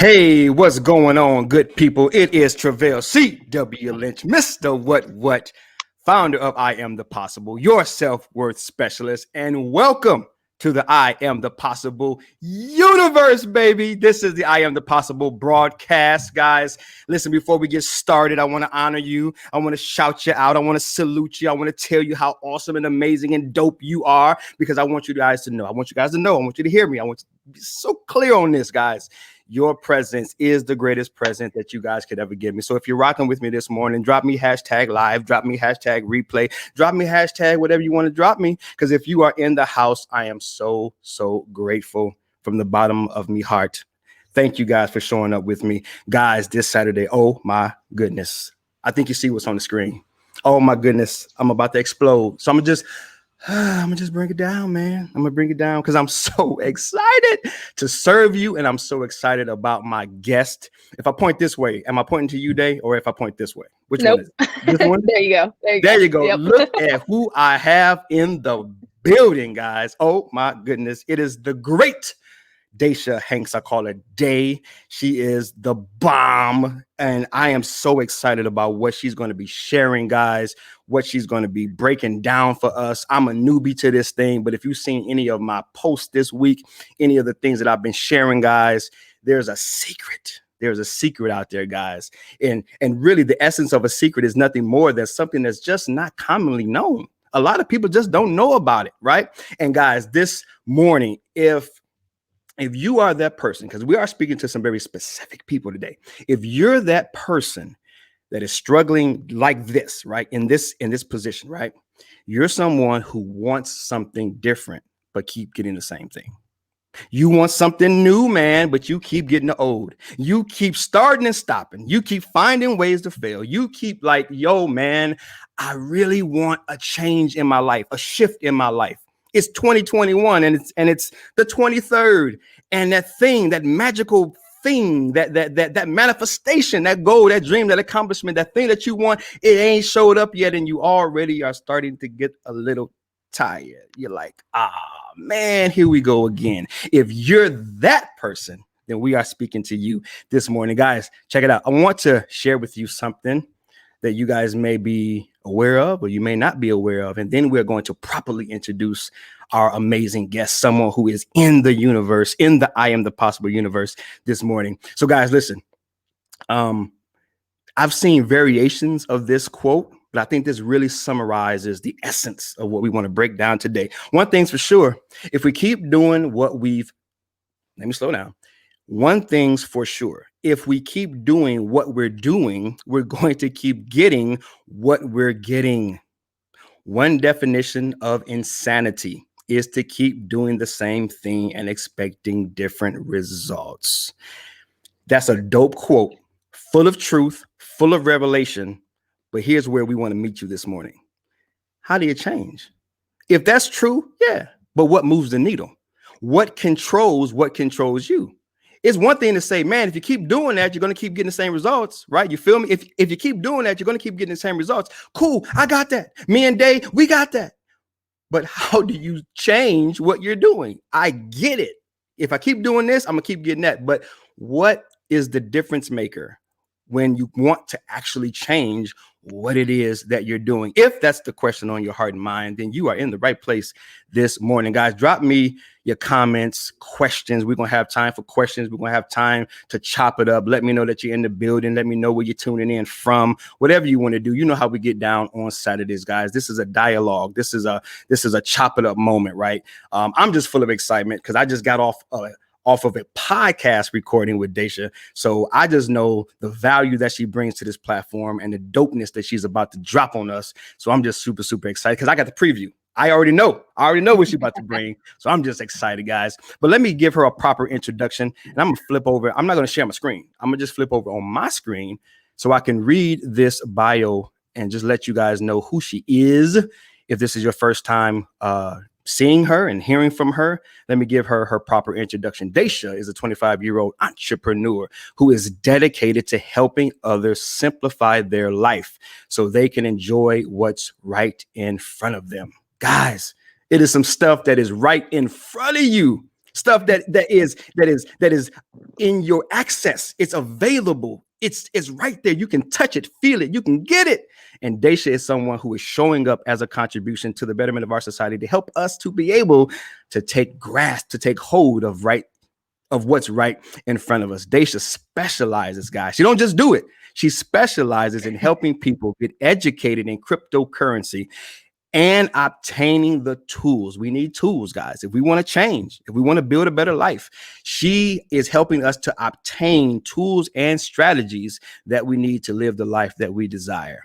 Hey, what's going on, good people? It is Travell C.W. Lynch, Mr. What, founder of I Am the Possible, your self-worth specialist, and welcome to the I Am the Possible universe, baby. This is the I Am the Possible broadcast, guys. Listen, before we get started, I want to honor you. I want to shout you out. I want to salute you. I want to tell you how awesome and amazing and dope you are, because I want you guys to know. I want you to hear me. I want you to be so clear on this, guys. Your presence is the greatest present that you guys could ever give me. So if you're rocking with me this morning, drop me hashtag live, drop me hashtag replay, drop me hashtag whatever you want to drop me. Because if you are in the house, I am so grateful from the bottom of me heart. Thank you guys for showing up with me. Guys, this Saturday, oh my goodness. I think you see what's on the screen. Oh my goodness, I'm about to explode. So I'm gonna just bring it down, man. I'm gonna bring it down because I'm so excited to serve you, and I'm so excited about my guest. If I point this way, am I pointing to you, Day, or if I point this way? Which one is it? This one? There you go. There you go. Yep. Look at who I have in the building, guys. Oh my goodness. It is the great Daysha Hanks. I call her Day. She is the bomb, and I am so excited about what she's going to be sharing, guys, what she's going to be breaking down for us. I'm a newbie to this thing, but if you've seen any of my posts this week, any of the things that I've been sharing, guys, there's a secret. There's a secret out there, guys. And really the essence of a secret is nothing more than something that's just not commonly known. A lot of people just don't know about it, right? And guys, this morning, if you are that person, because we are speaking to some very specific people today, if you're that person that is struggling like this, right, in this position, right, you're someone who wants something different but keep getting the same thing. You want something new, man, but you keep getting the old. You keep starting and stopping. You keep finding ways to fail. You keep like, yo, man, I really want a change in my life, a shift in my life. It's 2021 and it's the 23rd, and that thing, that magical thing, that manifestation, that goal, that dream, that accomplishment, that thing that you want, it ain't showed up yet, and you already are starting to get a little tired. You're like, man, here we go again. If you're that person, then we are speaking to you this morning, guys. Check it out. I want to share with you something that you guys may be aware of or you may not be aware of. And then we're going to properly introduce our amazing guest, someone who is in the universe, in the I Am the Possible universe this morning. So guys, listen, I've seen variations of this quote, but I think this really summarizes the essence of what we want to break down today. One thing's for sure, if we keep doing what let me slow down. One thing's for sure, if we keep doing what we're doing, we're going to keep getting what we're getting. One definition of insanity is to keep doing the same thing and expecting different results. That's a dope quote, full of truth, full of revelation. But here's where we want to meet you this morning. How do you change? If that's true, yeah. But what moves the needle? What controls you? It's one thing to say, man, if you keep doing that, you're going to keep getting the same results, right? You feel me? If you keep doing that, you're going to keep getting the same results. Cool. I got that. Me and Day, we got that. But how do you change what you're doing? I get it. If I keep doing this, I'm going to keep getting that. But what is the difference maker when you want to actually change what it is that you're doing? If that's the question on your heart and mind, then you are in the right place this morning, guys. Drop me your comments, questions. We're going to have time for questions. We're going to have time to chop it up. Let me know that you're in the building. Let me know where you're tuning in from, whatever you want to do. You know how we get down on Saturdays, guys. This is a dialogue. This is a chop it up moment, right? I'm just full of excitement because I just got off of a podcast recording with Daysha. So I just know the value that she brings to this platform and the dopeness that she's about to drop on us. So I'm just super excited because I got the preview. I already know what she's about to bring. So I'm just excited, guys. But let me give her a proper introduction, and I'm going to flip over. I'm not going to share my screen. I'm going to just flip over on my screen so I can read this bio and just let you guys know who she is. If this is your first time seeing her and hearing from her, let me give her proper introduction. Daysha is a 25-year-old entrepreneur who is dedicated to helping others simplify their life so they can enjoy what's right in front of them. Guys, it is some stuff that is right in front of you Stuff that is in your access. It's available. It's right there. You can touch it, feel it, you can get it. And Daysha is someone who is showing up as a contribution to the betterment of our society to help us to be able to take grasp, to take hold of what's right in front of us. Daysha specializes, guys. She don't just do it. She specializes in helping people get educated in cryptocurrency and obtaining the tools. We need tools, guys. If we want to change, if we want to build a better life, she is helping us to obtain tools and strategies that we need to live the life that we desire.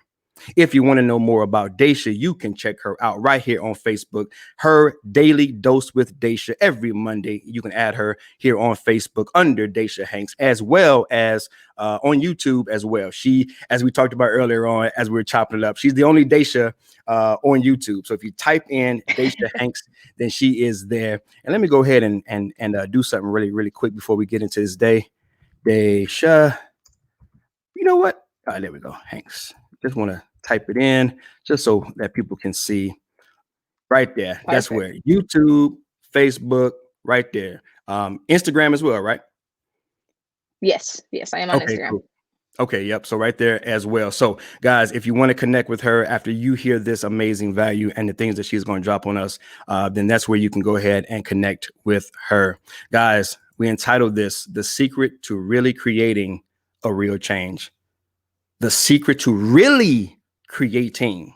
If you want to know more about Daysha, you can check her out right here on Facebook. Her Daily Dose with Daysha every Monday. You can add her here on Facebook under Daysha Hanks, as well as on YouTube as well. She, as we talked about earlier on, as we were chopping it up, she's the only Daysha on YouTube. So if you type in Daysha Hanks, then she is there. And let me go ahead and do something really, really quick before we get into this day. Daysha, you know what? All right, there we go. Hanks. Just want to type it in just so that people can see right there. Perfect. That's where YouTube, Facebook, right there. Instagram as well, right? Yes, I am on Instagram. Cool. Okay, yep. So right there as well. So guys, if you want to connect with her after you hear this amazing value and the things that she's going to drop on us, then that's where you can go ahead and connect with her. Guys, we entitled this The Secret to Really Creating a Real Change. The secret to really creating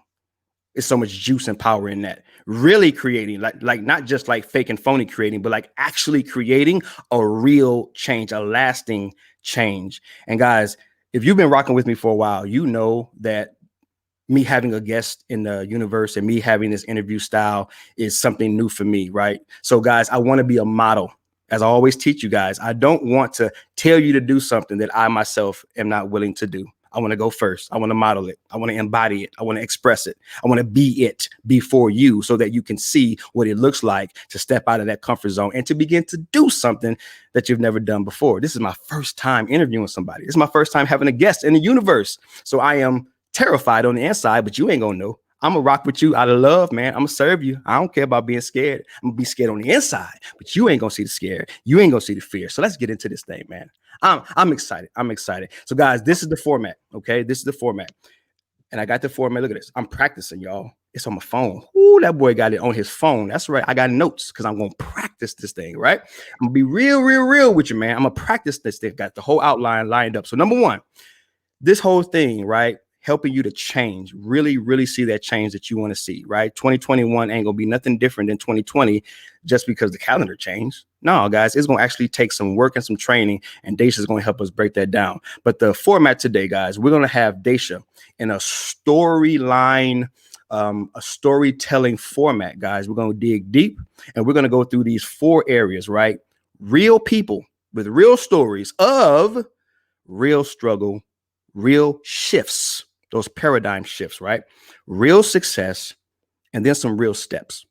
is so much juice and power in that. Really creating, like not just like fake and phony creating, but like actually creating a real change, a lasting change. And guys, if you've been rocking with me for a while, you know that me having a guest in the universe and me having this interview style is something new for me, right? So guys, I want to be a model. As I always teach you guys, I don't want to tell you to do something that I myself am not willing to do. I want to go first. I want to model it. I want to embody it. I want to express it. I want to be it before you so that you can see what it looks like to step out of that comfort zone and to begin to do something that you've never done before. This is my first time interviewing somebody. This is my first time having a guest in the universe. So I am terrified on the inside, but you ain't going to know. I'm going to rock with you out of love, man. I'm going to serve you. I don't care about being scared. I'm going to be scared on the inside, but you ain't going to see the scare. You ain't going to see the fear. So let's get into this thing, man. I'm excited. I'm excited. So guys, this is the format. Okay. This is the format. And I got the format. Look at this. I'm practicing, y'all. It's on my phone. Ooh, that boy got it on his phone. That's right. I got notes because I'm going to practice this thing, right? I'm going to be real with you, man. I'm going to practice this thing. Got the whole outline lined up. So number one, this whole thing, right? Helping you to change, really see that change that you want to see, right? 2021 ain't gonna be nothing different than 2020 just because the calendar changed. No, guys, it's gonna actually take some work and some training, and Daysha is gonna help us break that down. But the format today, guys, we're gonna have Daysha in a storyline, a storytelling format, guys. We're gonna dig deep and we're gonna go through these 4 areas, right? Real people with real stories of real struggle, real shifts. Those paradigm shifts, right? Real success, and then some real steps,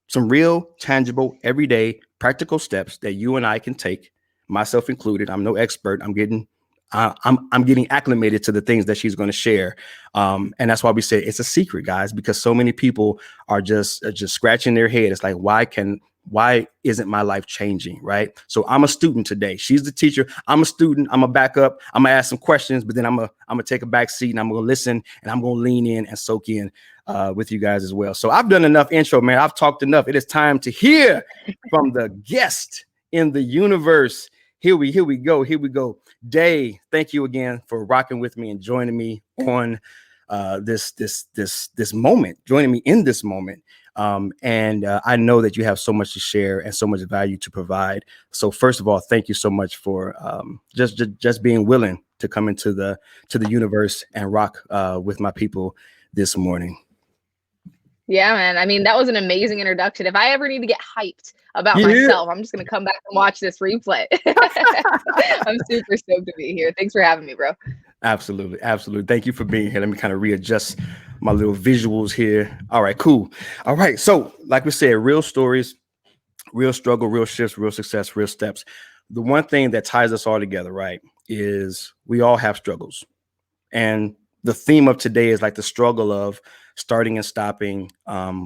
some real tangible, everyday, practical steps that you and I can take, myself included. I'm no expert. I'm getting acclimated to the things that she's going to share. And that's why we say it's a secret, guys, because so many people are just scratching their head. It's like, why isn't my life changing? Right. So I'm a student today. She's the teacher. I'm a student. I'm a backup. I'm gonna ask some questions, but then I'm gonna take a back seat and I'm gonna listen and I'm gonna lean in and soak in with you guys as well. So I've done enough intro, man. I've talked enough. It is time to hear from the guest in the universe. Here we go. Day, thank you again for rocking with me and joining me on this moment, joining me in this moment. And I know that you have so much to share and so much value to provide. So first of all, thank you so much for just being willing to come into the universe and rock with my people this morning. Yeah, man. I mean, that was an amazing introduction. If I ever need to get hyped about myself, I'm just going to come back and watch this replay. I'm super stoked to be here. Thanks for having me, bro. Absolutely. Thank you for being here. Let me kind of readjust my little visuals here. All right, cool. All right. So like we said, real stories, real struggle, real shifts, real success, real steps. The one thing that ties us all together, right, is we all have struggles. And the theme of today is like the struggle of starting and stopping,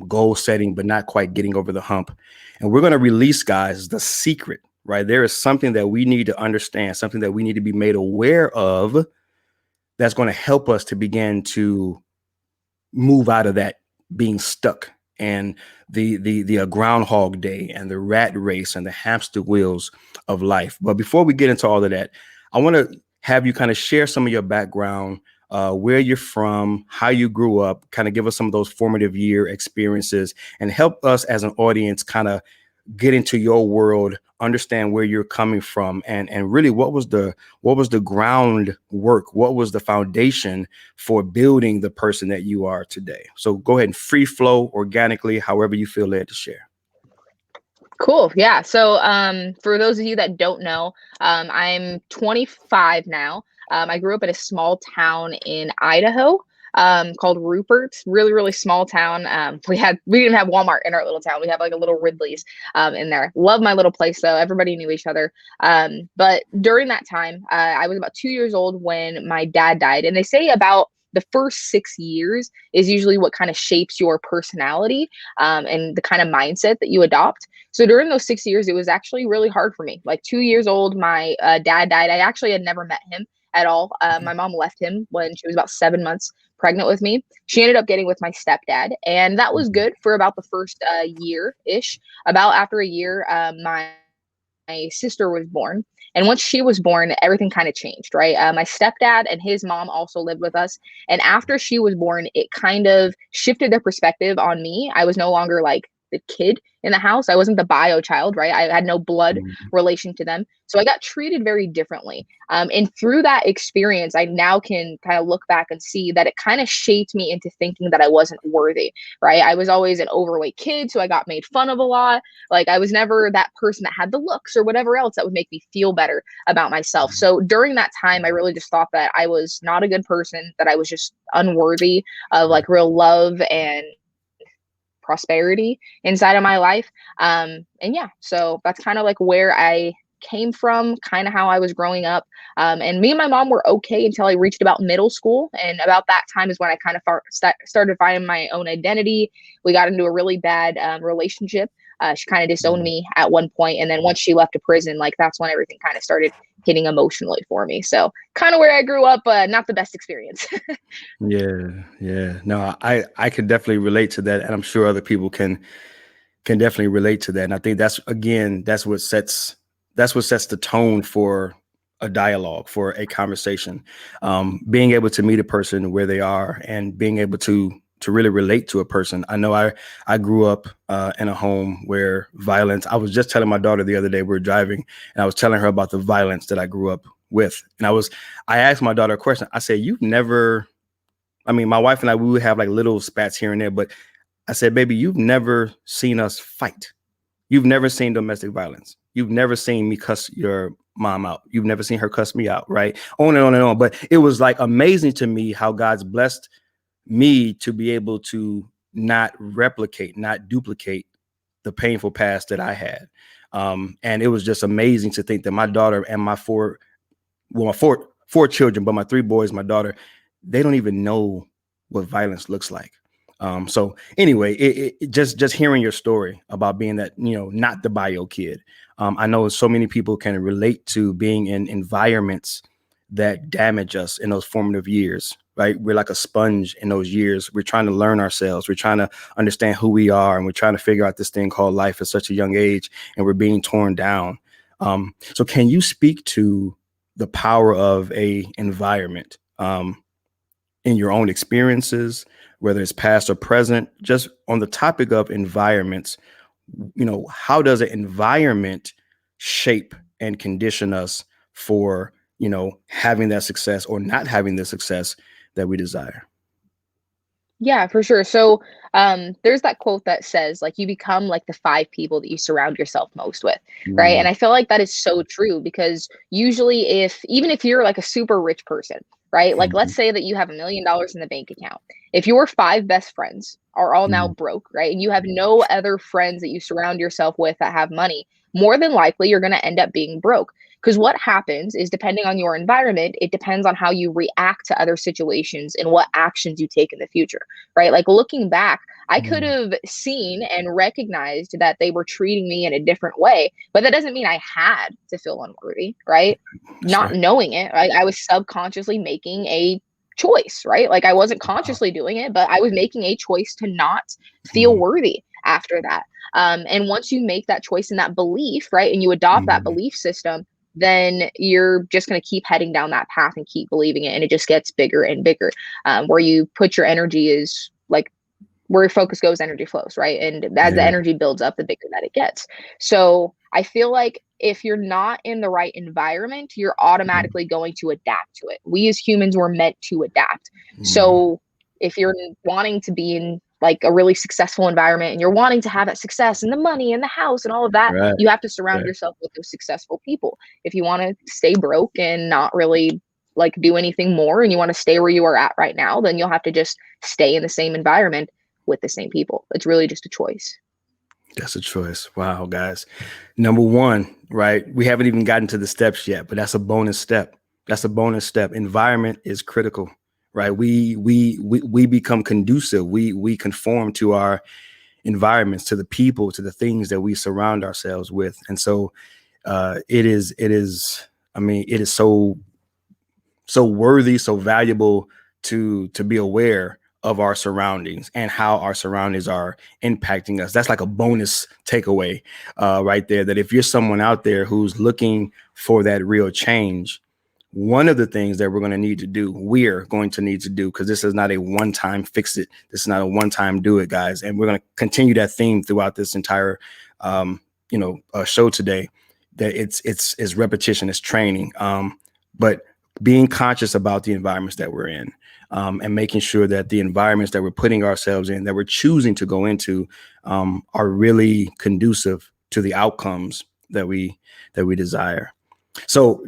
goal setting, but not quite getting over the hump. And we're going to release, guys, the secret, right? There is something that we need to understand, something that we need to be made aware of that's going to help us to begin to move out of that being stuck and the groundhog day and the rat race and the hamster wheels of life. But before we get into all of that, I want to have you kind of share some of your background, where you're from, how you grew up, kind of give us some of those formative year experiences and help us as an audience kind of get into your world, understand where you're coming from, and really what was the groundwork, what was the foundation for building the person that you are today. So go ahead and free flow organically, however you feel led to share. Cool. Yeah. So for those of you that don't know, I'm 25 now. I grew up in a small town in Idaho called Rupert. Really, really small town. We didn't have Walmart in our little town. We had like a little Ridley's in there. Love my little place though. Everybody knew each other. But during that time, I was about 2 years old when my dad died. And they say about the first 6 years is usually what kind of shapes your personality and the kind of mindset that you adopt. So during those 6 years, it was actually really hard for me. Like 2 years old, my dad died. I actually had never met him at all. My mom left him when she was about 7 months pregnant with me. She ended up getting with my stepdad, and that was good for about the first year-ish. About after a year, my sister was born. And once she was born, everything kind of changed, right? My stepdad and his mom also lived with us. And after she was born, it kind of shifted the perspective on me. I was no longer like the kid in the house. I wasn't the bio child, right? I had no blood relation to them. So I got treated very differently. And through that experience, I now can kind of look back and see that it kind of shaped me into thinking that I wasn't worthy, right? I was always an overweight kid, so I got made fun of a lot. Like I was never that person that had the looks or whatever else that would make me feel better about myself. So during that time, I really just thought that I was not a good person, that I was just unworthy of like real love and prosperity inside of my life. And yeah, so that's kind of like where I came from, kind of how I was growing up. And me and my mom were okay until I reached about middle school. And about that time is when I kind of started finding my own identity. We got into a really bad relationship. She kind of disowned me at one point, and then once she left to prison, like that's when everything kind of started hitting emotionally for me. So kind of where I grew up, not the best experience. Yeah. No, I can definitely relate to that, and I'm sure other people can definitely relate to that. And I think that's what sets the tone for a dialogue, for a conversation. Being able to meet a person where they are and being able to really relate to a person. I know I grew up in a home where violence, I was just telling my daughter the other day, we were driving, and I was telling her about the violence that I grew up with. And I asked my daughter a question. I said, my wife and I, we would have like little spats here and there, but I said, baby, you've never seen us fight. You've never seen domestic violence. You've never seen me cuss your mom out. You've never seen her cuss me out, right? On and on and on. But it was like amazing to me how God's blessed me to be able to not replicate, not duplicate the painful past that I had. And it was just amazing to think that my daughter and my four children, but my 3 boys, my daughter, they don't even know what violence looks like. So anyway, it just hearing your story about being that, not the bio kid. I know so many people can relate to being in environments that damage us in those formative years, right? We're like a sponge in those years. We're trying to learn ourselves. We're trying to understand who we are, and we're trying to figure out this thing called life at such a young age, and we're being torn down. So can you speak to the power of a environment in your own experiences, whether it's past or present, just on the topic of environments? How does an environment shape and condition us for, having that success or not having the success that we desire? Yeah, for sure. So there's that quote that says, like, you become like the 5 people that you surround yourself most with, right? And I feel like that is so true because usually, even if you're like a super rich person, right? Like, let's say that you have $1 million in the bank account. If your 5 best friends are all now broke, right? And you have no other friends that you surround yourself with that have money, more than likely you're going to end up being broke. Because what happens is, depending on your environment, it depends on how you react to other situations and what actions you take in the future, right? Like, looking back, I could have seen and recognized that they were treating me in a different way, but that doesn't mean I had to feel unworthy, right? That's Not right. knowing it, right? I was subconsciously making a choice, right? Like, I wasn't consciously doing it, but I was making a choice to not feel Mhm. worthy after that. And once you make that choice and that belief, right, and you adopt that Mhm. belief system, then you're just going to keep heading down that path and keep believing it. And it just gets bigger and bigger. Where you put your energy is like, where focus goes, energy flows, right? And as the Yeah. energy builds up, the bigger that it gets. So I feel like if you're not in the right environment, you're Mhm. automatically going to adapt to it. We as humans were meant to adapt. Mhm. So if you're wanting to be in like a really successful environment and you're wanting to have that success and the money and the house and all of that, Right. you have to surround Right. yourself with those successful people. If you want to stay broke and not really like do anything more and you want to stay where you are at right now, then you'll have to just stay in the same environment with the same people. It's really just a choice. That's a choice. Wow, guys. Number one, right? We haven't even gotten to the steps yet, but that's a bonus step. That's a bonus step. Environment is critical, right? We become conducive. We conform to our environments, to the people, to the things that we surround ourselves with. And so it is, I mean, it is so worthy, so valuable to be aware of our surroundings and how our surroundings are impacting us. That's like a bonus takeaway right there, that if you're someone out there who's looking for that real change, one of the things that we're going to need to do, because this is not a one-time fix it. This is not a one-time do it, guys. And we're going to continue that theme throughout this entire, show today, that it's repetition, it's training. But being conscious about the environments that we're in, and making sure that the environments that we're putting ourselves in, that we're choosing to go into, are really conducive to the outcomes that we desire. So,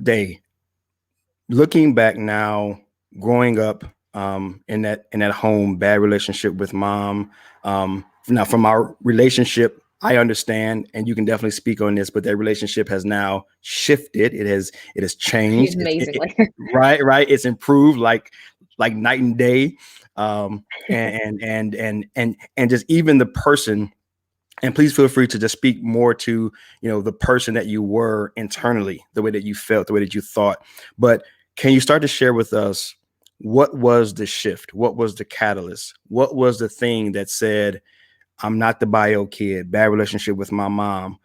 looking back now, growing up in that home, bad relationship with mom. Now, from our relationship, I understand, and you can definitely speak on this, but that relationship has now shifted. It has changed. Amazingly. Right. It's improved like night and day. And just even the person. And please feel free to just speak more to the person that you were internally, the way that you felt, the way that you thought. But can you start to share with us what was the shift? What was the catalyst? What was the thing that said, I'm not the bio kid, bad relationship with my mom,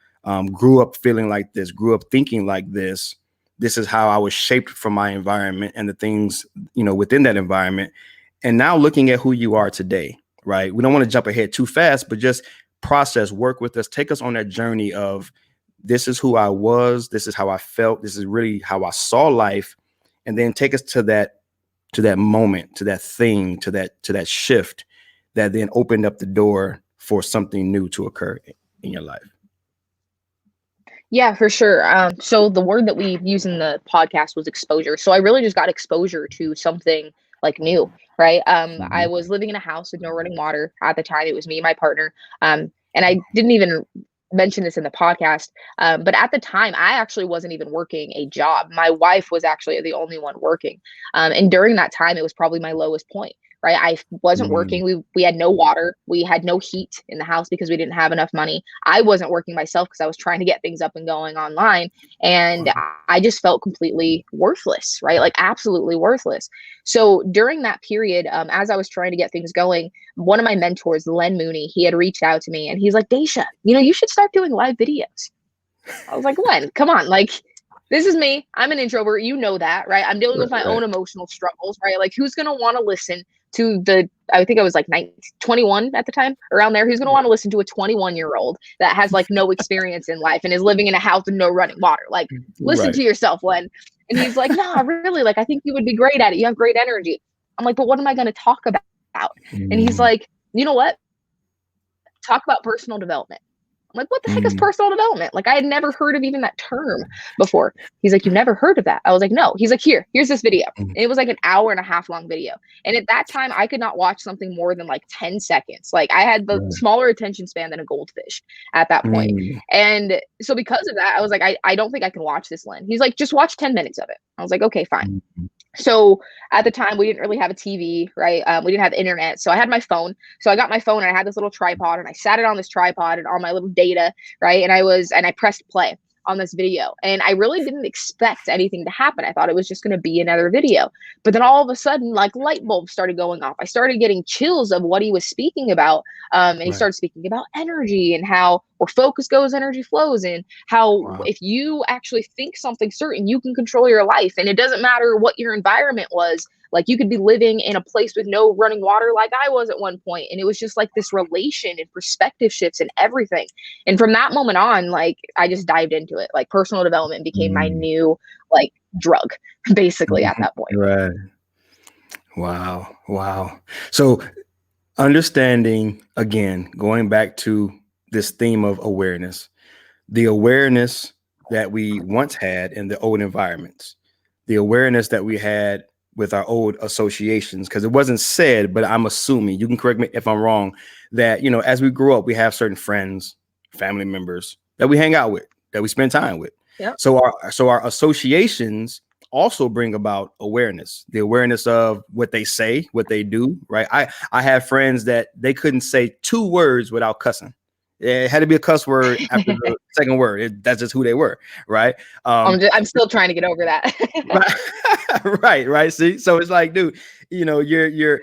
grew up feeling like this, grew up thinking like this. This is how I was shaped from my environment and the things, within that environment. And now looking at who you are today, right? We don't want to jump ahead too fast, but just process, work with us, take us on that journey of, this is who I was, this is how I felt, this is really how I saw life. And then take us to that moment, to that thing, to that shift that then opened up the door for something new to occur in your life. Yeah, for sure. So the word that we use in the podcast was exposure. So I really just got exposure to something like new, right? I Mhm. was living in a house with no running water at the time. It was me and my partner. And I didn't even mention this in the podcast. But at the time, I actually wasn't even working a job. My wife was actually the only one working. And during that time, it was probably my lowest point. Right. I wasn't Mm. working. We had no water. We had no heat in the house because we didn't have enough money. I wasn't working myself because I was trying to get things up and going online. And Wow. I just felt completely worthless, right? Like, absolutely worthless. So during that period, as I was trying to get things going, one of my mentors, Len Mooney, he had reached out to me and he's like, Daysha, you should start doing live videos. I was like, Len, come on. Like, this is me. I'm an introvert. You know that, right? I'm dealing with Right, my right. own emotional struggles, right? Like, who's going to want to listen to I think I was like 19, 21 at the time, around there. Who's going to want to listen to a 21-year-old that has like no experience in life and is living in a house with no running water? Like, listen Right. to yourself, Len. And he's like, nah, really, like, I think you would be great at it. You have great energy. I'm like, but what am I going to talk about? And he's Mm. like, you know what? Talk about personal development. I'm like, what the heck is personal development? Like, I had never heard of even that term before. He's like, you've never heard of that? I was like, no. He's like, here's this video. And it was like an hour and a half long video. And at that time, I could not watch something more than like 10 seconds. Like, I had the smaller attention span than a goldfish at that point. And so because of that, I was like, I don't think I can watch this, Lynn. He's like, just watch 10 minutes of it. I was like, okay, fine. So at the time, we didn't really have a TV, right? We didn't have internet. So I had my phone. So I got my phone and I had this little tripod and I sat it on this tripod and on my little data, right? And I pressed play on this video. And I really didn't expect anything to happen. I thought it was just going to be another video. But then all of a sudden, like light bulbs started going off. I started getting chills of what he was speaking about. And he started speaking about energy and how where focus goes, energy flows, and how if you actually think something certain, you can control your life. And it doesn't matter what your environment was. Like you could be living in a place with no running water like I was at one point. And it was just like this relation and perspective shifts and everything. And from that moment on, like I just dived into it. Like personal development became my new like drug, basically at that point. Right. Wow. So understanding, again, going back to this theme of awareness, the awareness that we once had in the old environments, the awareness that we had with our old associations, because it wasn't said, but I'm assuming, you can correct me if I'm wrong, that, you know, as we grow up, we have certain friends, family members that we hang out with, that we spend time with. Yep. So our associations also bring about awareness, the awareness of what they say, what they do, right? I have friends that they couldn't say 2 words without cussing. It had to be a cuss word after the second word. That's just who they were, right? I'm still trying to get over that. right. See, so it's like, dude, you know, you're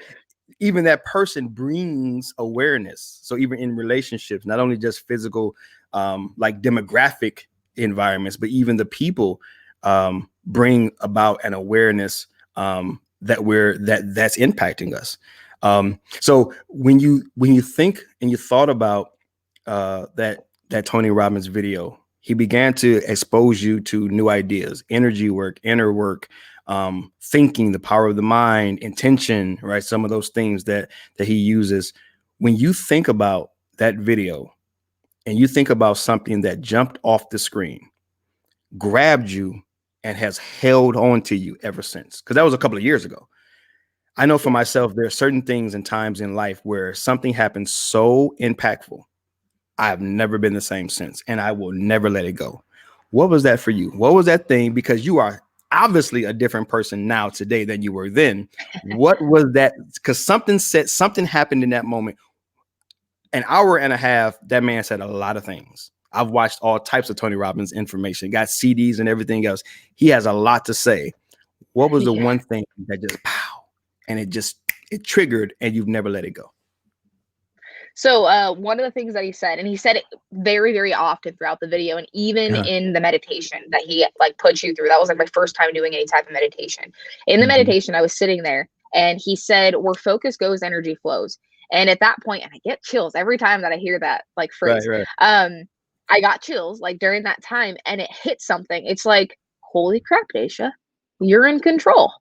even that person brings awareness. So even in relationships, not only just physical, like demographic environments, but even the people bring about an awareness that's impacting us. So when you think and you thought about that Tony Robbins video, he began to expose you to new ideas, energy work, inner work, thinking, the power of the mind, intention, right? Some of those things that he uses. When you think about that video and you think about something that jumped off the screen, grabbed you, and has held on to you ever since, because that was a couple of years ago. I know for myself, there are certain things and times in life where something happens so impactful, I've never been the same since, and I will never let it go. What was that for you? What was that thing? Because you are obviously a different person now today than you were then. What was that? Because something happened in that moment. An hour and a half, that man said a lot of things. I've watched all types of Tony Robbins information, got CDs and everything else. He has a lot to say. What was the one thing that just pow, and it triggered, and you've never let it go? So one of the things that he said, and he said it very, very often throughout the video, and even in the meditation that he like puts you through, that was like my first time doing any type of meditation. In the meditation, I was sitting there and he said, where focus goes, energy flows. And at that point, and I get chills every time that I hear that like phrase, Right. I got chills like during that time, and it hit something. It's like, holy crap, Daysha, you're in control.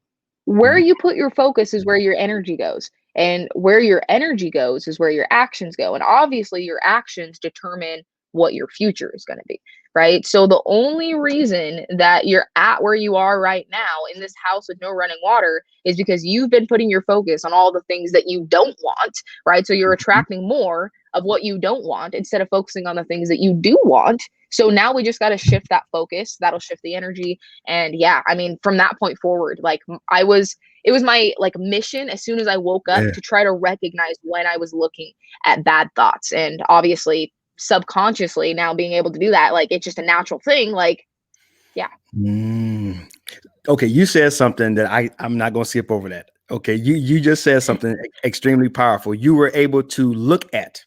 Where you put your focus is where your energy goes. And where your energy goes is where your actions go. And obviously your actions determine what your future is going to be, right? So the only reason that you're at where you are right now in this house with no running water is because you've been putting your focus on all the things that you don't want, right? So you're attracting more of what you don't want instead of focusing on the things that you do want. So now we just got to shift that focus. That'll shift the energy. And yeah, I mean, from that point forward, like it was my like mission as soon as I woke up to try to recognize when I was looking at bad thoughts. And obviously subconsciously now being able to do that, like it's just a natural thing. Like, yeah. Okay. You said something that I'm not going to skip over that. Okay. You just said something extremely powerful. You were able to look at.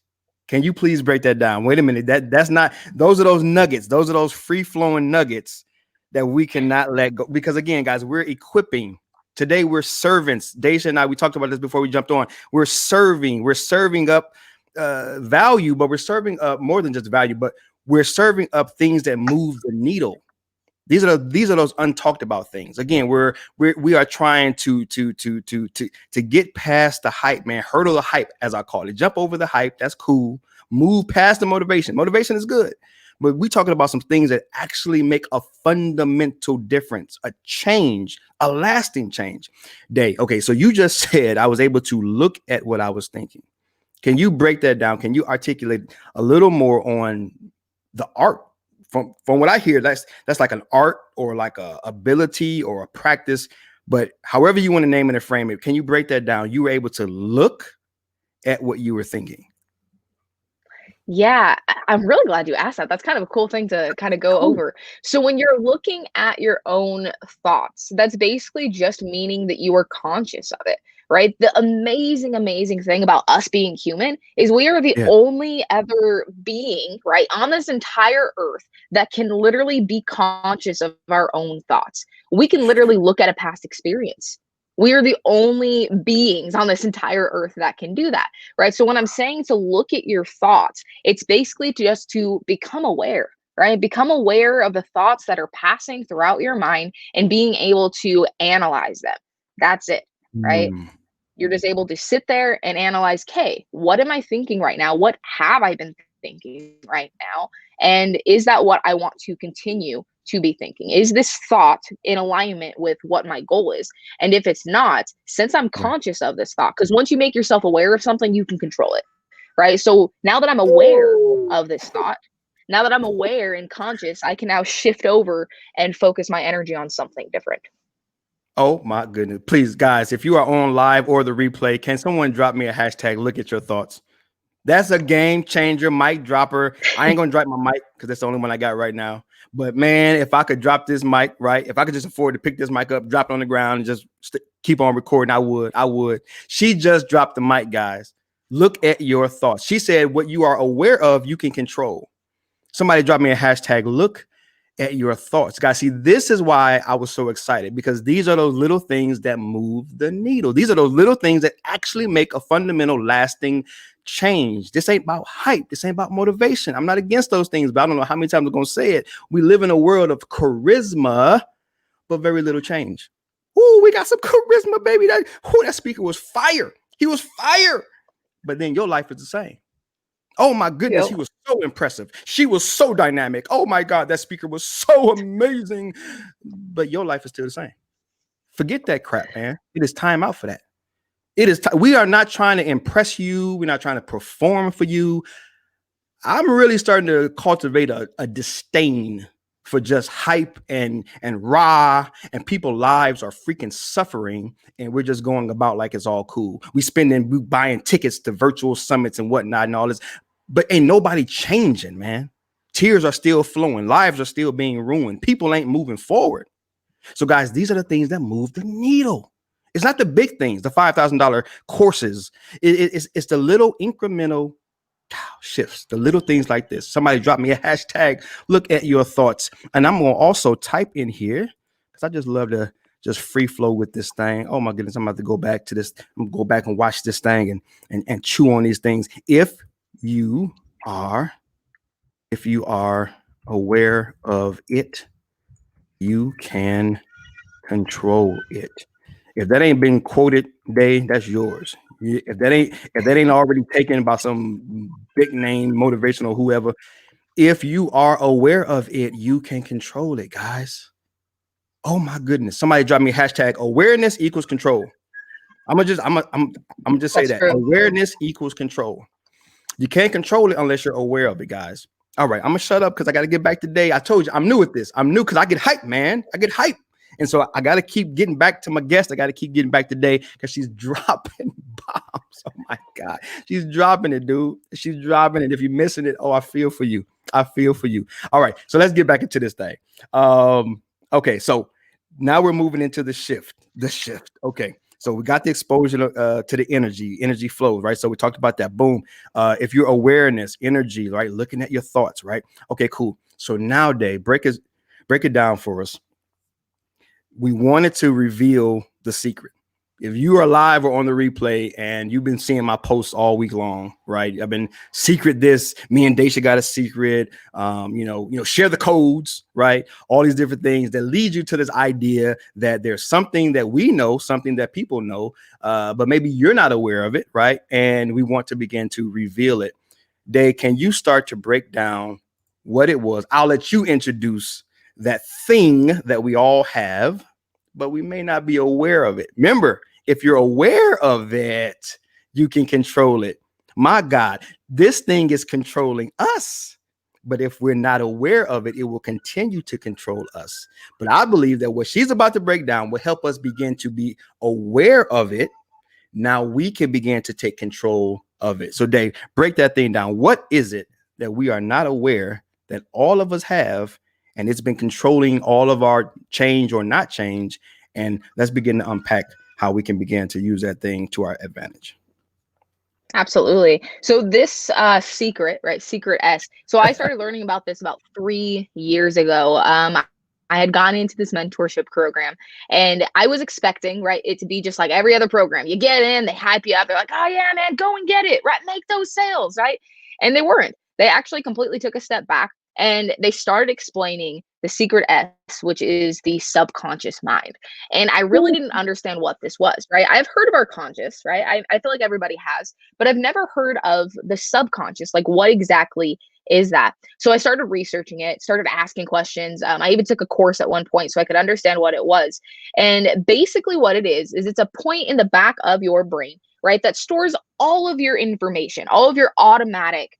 Can you please break that down? Wait a minute. That's not, those are those nuggets. Those are those free flowing nuggets that we cannot let go. Because again, guys, we're equipping. Today, we're servants. Daysha and I, we talked about this before we jumped on. We're serving up value, but we're serving up more than just value, but we're serving up things that move the needle. These are those untalked about things. Again, we are trying to get past the hype, man. Hurdle the hype, as I call it. Jump over the hype. That's cool. Move past the motivation. Motivation is good, but we're talking about some things that actually make a fundamental difference, a change, a lasting change. Day. Okay, so you just said I was able to look at what I was thinking. Can you break that down? Can you articulate a little more on the art? From what I hear, that's like an art or like a ability or a practice. But however you want to name it and frame it, can you break that down? You were able to look at what you were thinking. Yeah, I'm really glad you asked that. That's kind of a cool thing to kind of go Cool. over. So when you're looking at your own thoughts, that's basically just meaning that you are conscious of it, right? The amazing, amazing thing about us being human is we are the Yeah. only other being, right, on this entire earth that can literally be conscious of our own thoughts. We can literally look at a past experience. We are the only beings on this entire earth that can do that, right? So when I'm saying to look at your thoughts, it's basically just to become aware, right? Become aware of the thoughts that are passing throughout your mind and being able to analyze them. That's it, right? Mm, You're just able to sit there and analyze, okay, what am I thinking right now? What have I been thinking right now? And is that what I want to continue to be thinking? Is this thought in alignment with what my goal is? And if it's not, since I'm yeah. conscious of this thought, because once you make yourself aware of something, you can control it, right? So now that I'm aware Ooh. of this thought, now that I'm aware and conscious, I can now shift over and focus my energy on something different. Oh my goodness. Please, guys, if you are on live or the replay, can someone drop me a hashtag? Look at your thoughts. That's a game changer, mic dropper. I ain't gonna drop my mic because that's the only one I got right now. But man, if I could drop this mic, right? If I could just afford to pick this mic up, drop it on the ground, and just keep on recording, I would. I would. She just dropped the mic, guys. Look at your thoughts. She said, "What you are aware of, you can control." Somebody drop me a hashtag. Look at your thoughts, guys. See, this is why I was so excited, because these are those little things that move the needle. These are those little things that actually make a fundamental, lasting change. This ain't about hype. This ain't about motivation. I'm not against those things, but I don't know how many times I'm going to say it. We live in a world of charisma, but very little change. Ooh, we got some charisma, baby. That speaker was fire. He was fire. But then your life is the same. Oh my goodness, he was so impressive. She was so dynamic. Oh my God, that speaker was so amazing. But your life is still the same. Forget that crap, man. It is time out for that. It is. We are not trying to impress you. We're not trying to perform for you. I'm really starting to cultivate a disdain for just hype and rah, and people's lives are freaking suffering, and we're just going about like it's all cool. We buying tickets to virtual summits and whatnot and all this, but ain't nobody changing, man. Tears are still flowing. Lives are still being ruined. People ain't moving forward. So, guys, these are the things that move the needle. It's not the big things, the $5,000 courses. It's the little incremental shifts, the little things like this. Somebody drop me a hashtag. Look at your thoughts. And I'm going to also type in here because I just love to just free flow with this thing. Oh, my goodness. I'm about to go back to this. I'm going to go back and watch this thing and chew on these things. If you are aware of it, you can control it. If that ain't been quoted, Day, that's yours. If that ain't already taken by some big name motivational whoever, if you are aware of it, you can control it, guys. Oh my goodness! Somebody drop me hashtag awareness equals control. I'm gonna just say That's that true. awareness equals control. You can't control it unless you're aware of it, guys. All right, I'm gonna shut up because I got to get back to Day. I told you I'm new at this. I'm new because I get hyped, man. I get hyped. And so I got to keep getting back to my guest. I got to keep getting back today because she's dropping bombs. Oh my God. She's dropping it, dude. She's dropping it. If you're missing it, oh, I feel for you. I feel for you. All right. So let's get back into this thing. Okay. So now we're moving into the shift. Okay. So we got the exposure to the energy flows, right? So we talked about that. Boom. If your awareness, energy, right? Looking at your thoughts, right? Okay, cool. So now, Dave, break it down for us. We wanted to reveal the secret. If you are live or on the replay and you've been seeing my posts all week long, right? I've been secret this. Me and Daysha got a secret. Share the codes, right? All these different things that lead you to this idea that there's something that we know, something that people know, but maybe you're not aware of it, right? And we want to begin to reveal it. Day, can you start to break down what it was? I'll let you introduce that thing that we all have, but we may not be aware of it. Remember, if you're aware of it, you can control it. My God, this thing is controlling us. But if we're not aware of it, it will continue to control us. But I believe that what she's about to break down will help us begin to be aware of it. Now we can begin to take control of it. So Dave, break that thing down. What is it that we are not aware that all of us have, and it's been controlling all of our change or not change? And let's begin to unpack how we can begin to use that thing to our advantage. Absolutely. So this secret, right? Secret S. So I started learning about this about 3 years ago. I had gone into this mentorship program and I was expecting, right, it to be just like every other program. You get in, they hype you up. They're like, oh yeah, man, go and get it, right? Make those sales, right? And they weren't. They actually completely took a step back and they started explaining the secret S, which is the subconscious mind. And I really didn't understand what this was, right? I've heard of our conscious, right? I feel like everybody has, but I've never heard of the subconscious. Like, what exactly is that? So I started researching it, started asking questions. I even took a course at one point so I could understand what it was. And basically, what it is it's a point in the back of your brain, right, that stores all of your information, all of your automatic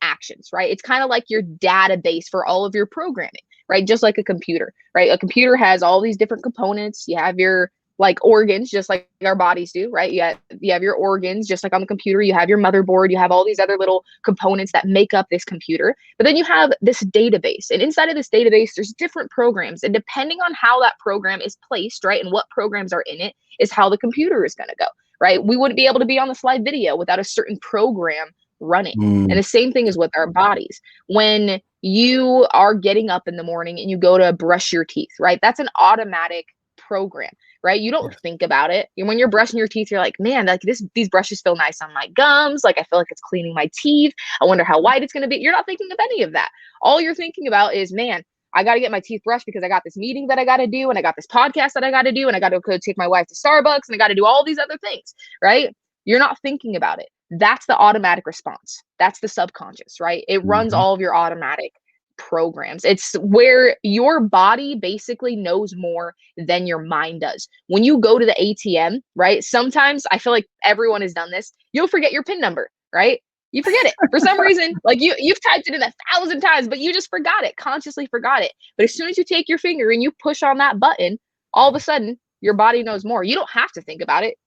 actions, right? It's kind of like your database for all of your programming, right? Just like a computer, right? A computer has all these different components. You have your like organs, just like our bodies do, right? You have your organs, just like on the computer. You have your motherboard. You have all these other little components that make up this computer. But then you have this database, and inside of this database, there's different programs, and depending on how that program is placed, right, and what programs are in it, is how the computer is going to go, right? We wouldn't be able to be on the slide video without a certain program running. And the same thing is with our bodies. When you are getting up in the morning and you go to brush your teeth, right? That's an automatic program, right? You don't think about it. And when you're brushing your teeth, you're like, man, like these brushes feel nice on my gums. Like I feel like it's cleaning my teeth. I wonder how white it's going to be. You're not thinking of any of that. All you're thinking about is, man, I got to get my teeth brushed because I got this meeting that I got to do, and I got this podcast that I got to do, and I got to go take my wife to Starbucks, and I got to do all these other things, right? You're not thinking about it. That's the automatic response. That's the subconscious, right? It runs all of your automatic programs. It's where your body basically knows more than your mind does. When you go to the ATM, right? Sometimes I feel like everyone has done this. You'll forget your PIN number, right? You forget it for some reason. Like you've typed it in 1,000 times, but you just forgot it, consciously forgot it. But as soon as you take your finger and you push on that button, all of a sudden your body knows more. You don't have to think about it.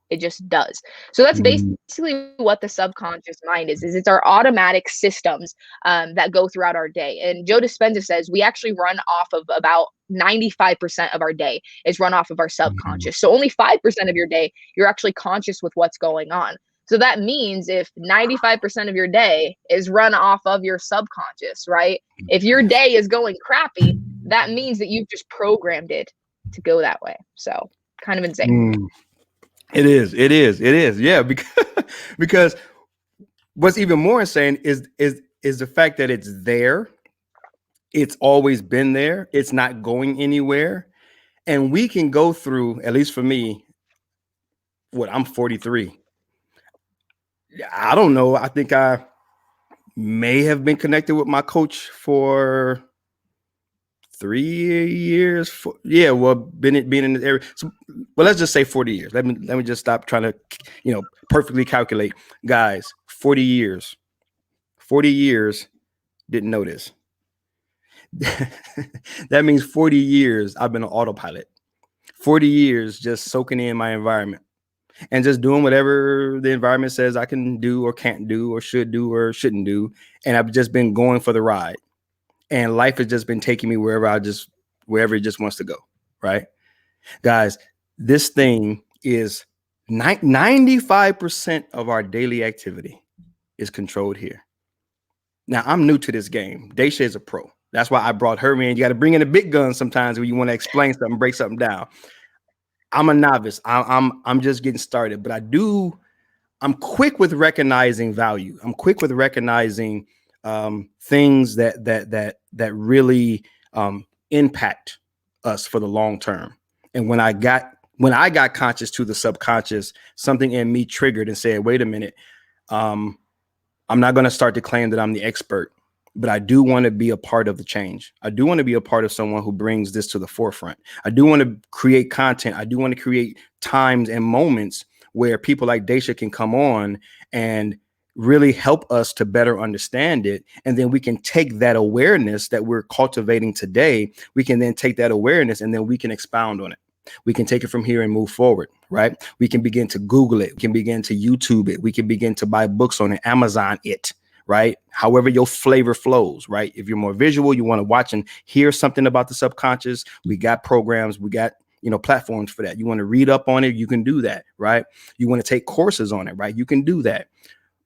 It just does. So that's basically what the subconscious mind is it's our automatic systems that go throughout our day. And Joe Dispenza says we actually run off of about 95% of our day is run off of our subconscious. So only 5% of your day, you're actually conscious with what's going on. So that means if 95% of your day is run off of your subconscious, right? If your day is going crappy, that means that you've just programmed it to go that way. So kind of insane. It is. Yeah, because what's even more insane is the fact that it's there. It's always been there. It's not going anywhere. And we can go through, at least for me, I'm 43. I don't know. I think I may have been connected with my coach for 3 years. Being in the area. So, well, let's just say 40 years. Let me just stop trying to, perfectly calculate. Guys, 40 years. 40 years, didn't know this. That means 40 years I've been on autopilot. 40 years just soaking in my environment and just doing whatever the environment says I can do or can't do or should do or shouldn't do. And I've just been going for the ride. And life has just been taking me wherever it just wants to go. Right? Guys, this thing is 95% of our daily activity is controlled here. Now, I'm new to this game. Daysha is a pro. That's why I brought her in. You got to bring in the big guns sometimes when you want to explain something, break something down. I'm a novice. I'm just getting started, but I'm quick with recognizing value. I'm quick with recognizing things that really impact us for the long term. And when I got conscious to the subconscious, something in me triggered and said, wait a minute, I'm not going to start to claim that I'm the expert, but I do want to be a part of the change. I do want to be a part of someone who brings this to the forefront. I do want to create content. I do want to create times and moments where people like Daysha can come on and really help us to better understand it. And then we can take that awareness that we're cultivating today. We can then take that awareness and then we can expound on it. We can take it from here and move forward, right? We can begin to Google it. We can begin to YouTube it. We can begin to buy books on it, Amazon it, right? However your flavor flows, right? If you're more visual, you want to watch and hear something about the subconscious, we got programs, we got, platforms for that. You want to read up on it, you can do that, right? You want to take courses on it, right? You can do that.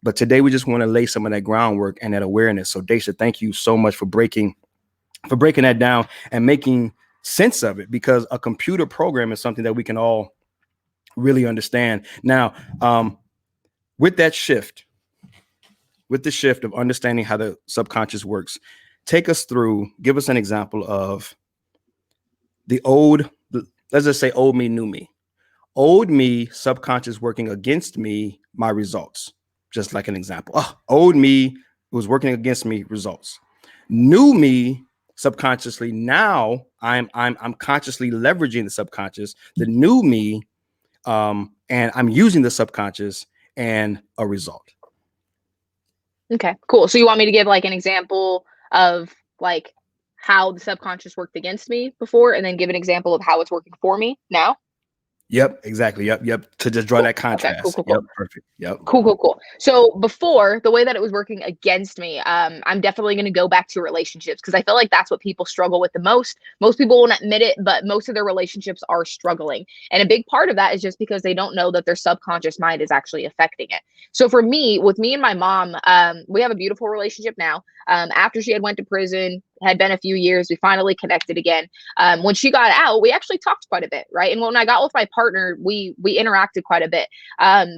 But today we just want to lay some of that groundwork and that awareness. So Daysha, thank you so much for breaking that down and making sense of it, because a computer program is something that we can all really understand. Now, with the shift of understanding how the subconscious works, give us an example of let's just say old me, new me. Old me, subconscious working against me, my results. Just like an example. Old me was working against me, results. New me, subconsciously, now I'm consciously leveraging the subconscious, the new me, and I'm using the subconscious and a result. Okay, cool. So you want me to give like an example of like how the subconscious worked against me before, and then give an example of how it's working for me now? Yep, exactly. Yep. To just draw that contrast. Okay, cool. Yep, perfect. Yep. Cool. So before, the way that it was working against me, I'm definitely going to go back to relationships, because I feel like that's what people struggle with the most. Most people won't admit it, but most of their relationships are struggling. And a big part of that is just because they don't know that their subconscious mind is actually affecting it. So for me, with me and my mom, we have a beautiful relationship now. After she had went to prison, had been a few years, we finally connected again. When she got out, we actually talked quite a bit, right? And when I got with my partner, we interacted quite a bit.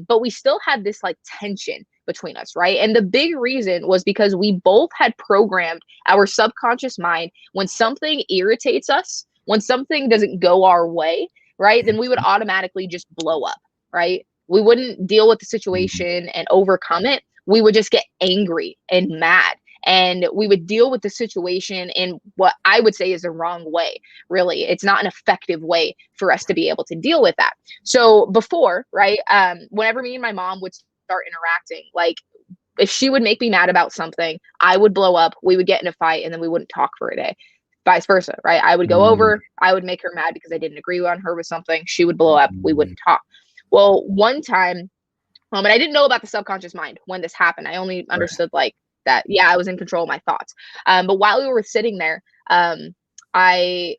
But we still had this like tension between us, right? And the big reason was because we both had programmed our subconscious mind, when something irritates us, when something doesn't go our way, right? Then we would automatically just blow up, right? We wouldn't deal with the situation and overcome it. We would just get angry and mad. And we would deal with the situation in what I would say is the wrong way. Really, it's not an effective way for us to be able to deal with that. So before, right, whenever me and my mom would start interacting, like if she would make me mad about something, I would blow up, we would get in a fight, and then we wouldn't talk for a day. Vice versa, right? I would go over, I would make her mad because I didn't agree on her with something. She would blow up, we wouldn't talk. Well, one time, and I didn't know about the subconscious mind when this happened. I only understood like that, yeah, I was in control of my thoughts. But while we were sitting there, I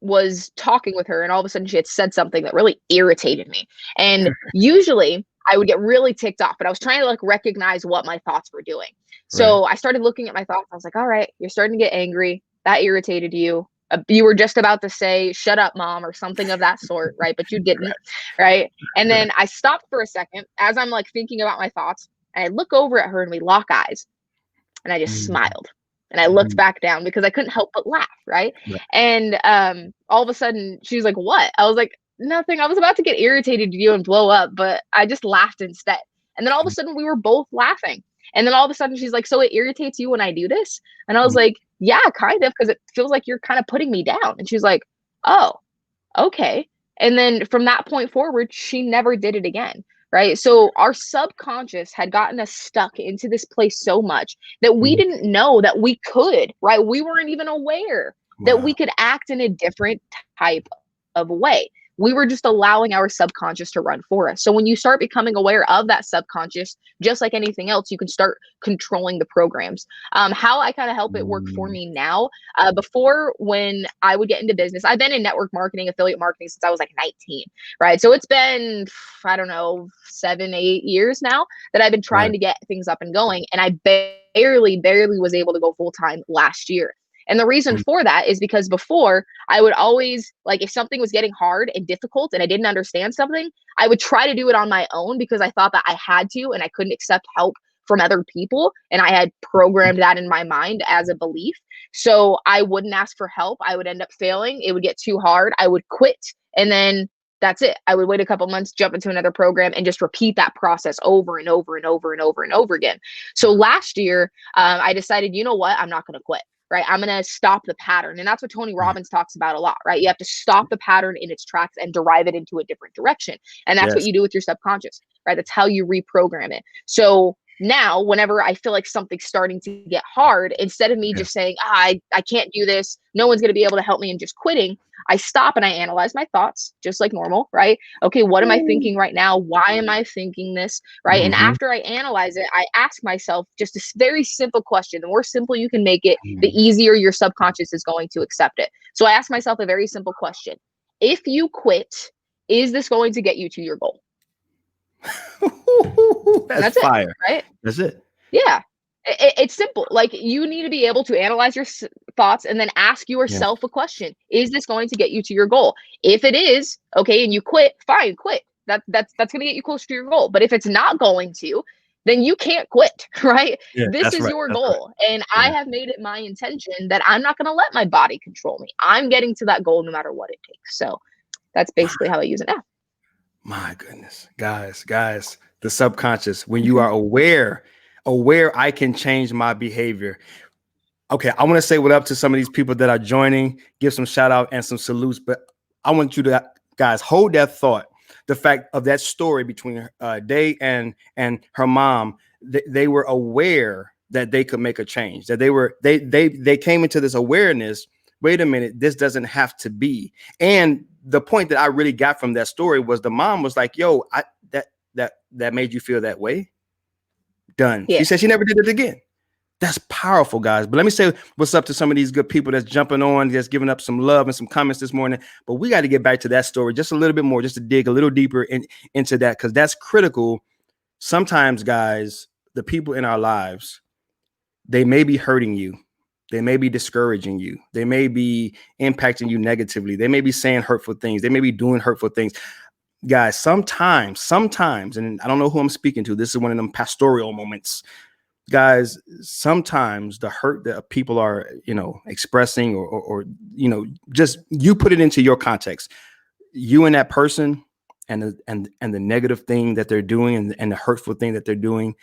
was talking with her, and all of a sudden she had said something that really irritated me. And usually I would get really ticked off, but I was trying to like recognize what my thoughts were doing. So I started looking at my thoughts. I was like, all right, you're starting to get angry. That irritated you. You were just about to say, shut up, mom, or something of that sort, right? But you didn't, right? And then I stopped for a second as I'm like thinking about my thoughts, and I look over at her and we lock eyes, and I just smiled. And I looked back down because I couldn't help but laugh, right? And all of a sudden she was like, what? I was like, nothing. I was about to get irritated at you and blow up, but I just laughed instead. And then all of a sudden we were both laughing. And then all of a sudden she's like, so it irritates you when I do this? And I was like, yeah, kind of, because it feels like you're kind of putting me down. And she's like, oh, okay. And then from that point forward, she never did it again. Right. So our subconscious had gotten us stuck into this place so much that we didn't know that we could, right? We weren't even aware that we could act in a different type of way. We were just allowing our subconscious to run for us. So when you start becoming aware of that subconscious, just like anything else, you can start controlling the programs. How I kind of help it work for me now. Before, when I would get into business, I've been in network marketing, affiliate marketing since I was like 19, right? So it's been, I don't know, 7, 8 years now that I've been trying to get things up and going. And I barely was able to go full time last year. And the reason for that is because before, I would always, like, if something was getting hard and difficult and I didn't understand something, I would try to do it on my own because I thought that I had to and I couldn't accept help from other people. And I had programmed that in my mind as a belief. So I wouldn't ask for help. I would end up failing. It would get too hard. I would quit. And then that's it. I would wait a couple months, jump into another program, and just repeat that process over and over and over and over and over again. So last year, I decided, you know what? I'm not going to quit. Right. I'm going to stop the pattern. And that's what Tony Robbins talks about a lot, right? You have to stop the pattern in its tracks and derive it into a different direction. And that's what Yes. you do with your subconscious, right? That's how you reprogram it. So now, whenever I feel like something's starting to get hard, instead of me just saying, I can't do this, no one's going to be able to help me, and just quitting, I stop and I analyze my thoughts just like normal, right? Okay, what am I thinking right now? Why am I thinking this, right? And after I analyze it, I ask myself just a very simple question. The more simple you can make it, the easier your subconscious is going to accept it. So I ask myself a very simple question. If you quit, is this going to get you to your goal? That's fire. It, right? That's it. Yeah. It's simple. Like, you need to be able to analyze your thoughts and then ask yourself a question. Is this going to get you to your goal? If it is, okay, and you quit, fine, quit. That's going to get you closer to your goal. But if it's not going to, then you can't quit, right? Yeah, This is your goal. Right. And I have made it my intention that I'm not going to let my body control me. I'm getting to that goal no matter what it takes. So that's basically how I use it now. My goodness, guys, the subconscious, when you are aware I can change my behavior. Okay, I want to say what up to some of these people that are joining, give some shout out and some salutes, but I want you to guys hold that thought. The fact of that story between Day and her mom, they were aware that they could make a change, that they came into this awareness. Wait a minute, this doesn't have to be. And the point that I really got from that story was the mom was like, yo, that made you feel that way. Done. Yeah. She said she never did it again. That's powerful, guys. But let me say what's up to some of these good people that's jumping on, that's giving up some love and some comments this morning. But we got to get back to that story just a little bit more, just to dig a little deeper into that, because that's critical. Sometimes, guys, the people in our lives, they may be hurting you. They may be discouraging you. They may be impacting you negatively. They may be saying hurtful things. They may be doing hurtful things. Guys, sometimes, and I don't know who I'm speaking to. This is one of them pastoral moments. Guys, sometimes the hurt that people are, expressing or just you put it into your context. You and that person and the negative thing that they're doing and the hurtful thing that they're doing.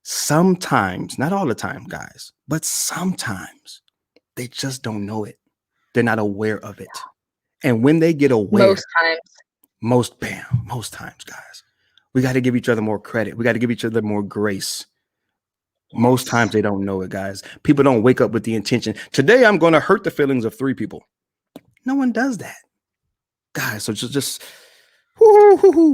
Sometimes, not all the time, guys, but sometimes they just don't know it. They're not aware of it. And when they get aware, most times, guys, we got to give each other more credit. We got to give each other more grace. Most times they don't know it, guys. People don't wake up with the intention. Today, I'm going to hurt the feelings of 3 people. No one does that, guys. So just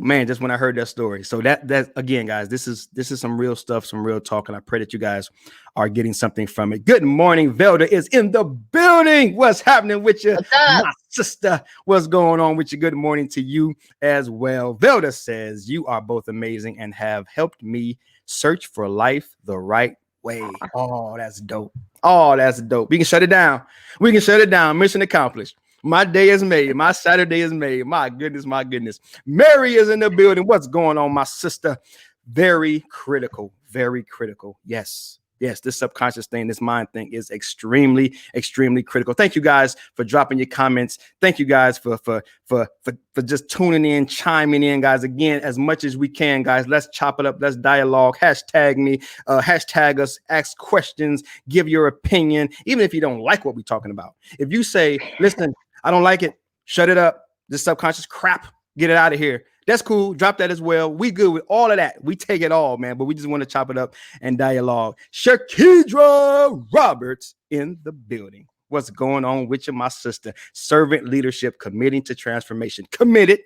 man, just when I heard that story. So that again, guys, this is some real stuff, some real talk, and I pray that you guys are getting something from it. Good morning, Velda is in the building. What's happening with you, my sister? What's going on with you? Good morning to you as well. Velda says you are both amazing and have helped me search for life the right way. Oh, that's dope. We can shut it down. Mission accomplished. My day is made. My Saturday is made. My goodness. Mary is in the building. What's going on, my sister? Very critical. Yes. This subconscious thing, this mind thing is extremely, extremely critical. Thank you guys for dropping your comments. Thank you guys for just tuning in, chiming in, guys. Again, as much as we can, guys, let's chop it up. Let's dialogue. Hashtag me, hashtag us, ask questions, give your opinion, even if you don't like what we're talking about. If you say, listen, I don't like it, shut it up. This subconscious crap, get it out of here. That's cool. Drop that as well. We good with all of that. We take it all, man. But we just want to chop it up and dialogue. Shakidra Roberts in the building. What's going on with you, my sister? Servant leadership, committing to transformation. Committed.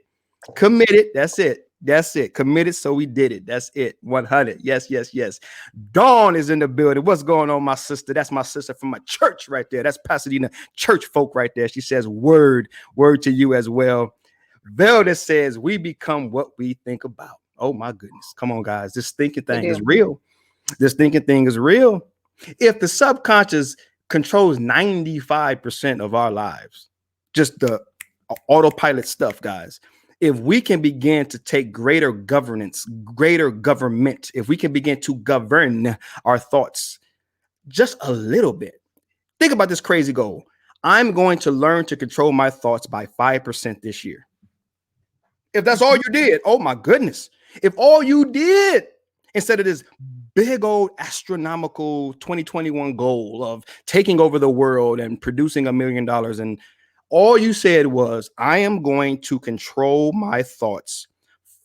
That's it. Committed. So we did it. That's it. 100. Yes. Dawn is in the building. What's going on, my sister? That's my sister from my church right there. That's Pasadena church folk right there. She says word to you as well. Velda says we become what we think about. Oh my goodness. Come on, guys. This thinking thing is real. If the subconscious controls 95% of our lives, just the autopilot stuff, guys, if we can begin to take greater government, if we can begin to govern our thoughts just a little bit, think about this crazy goal. I'm going to learn to control my thoughts by 5% this year. If that's all you did, oh my goodness. If all you did instead of this big old astronomical 2021 goal of taking over the world and producing $1 million, and all you said was, I am going to control my thoughts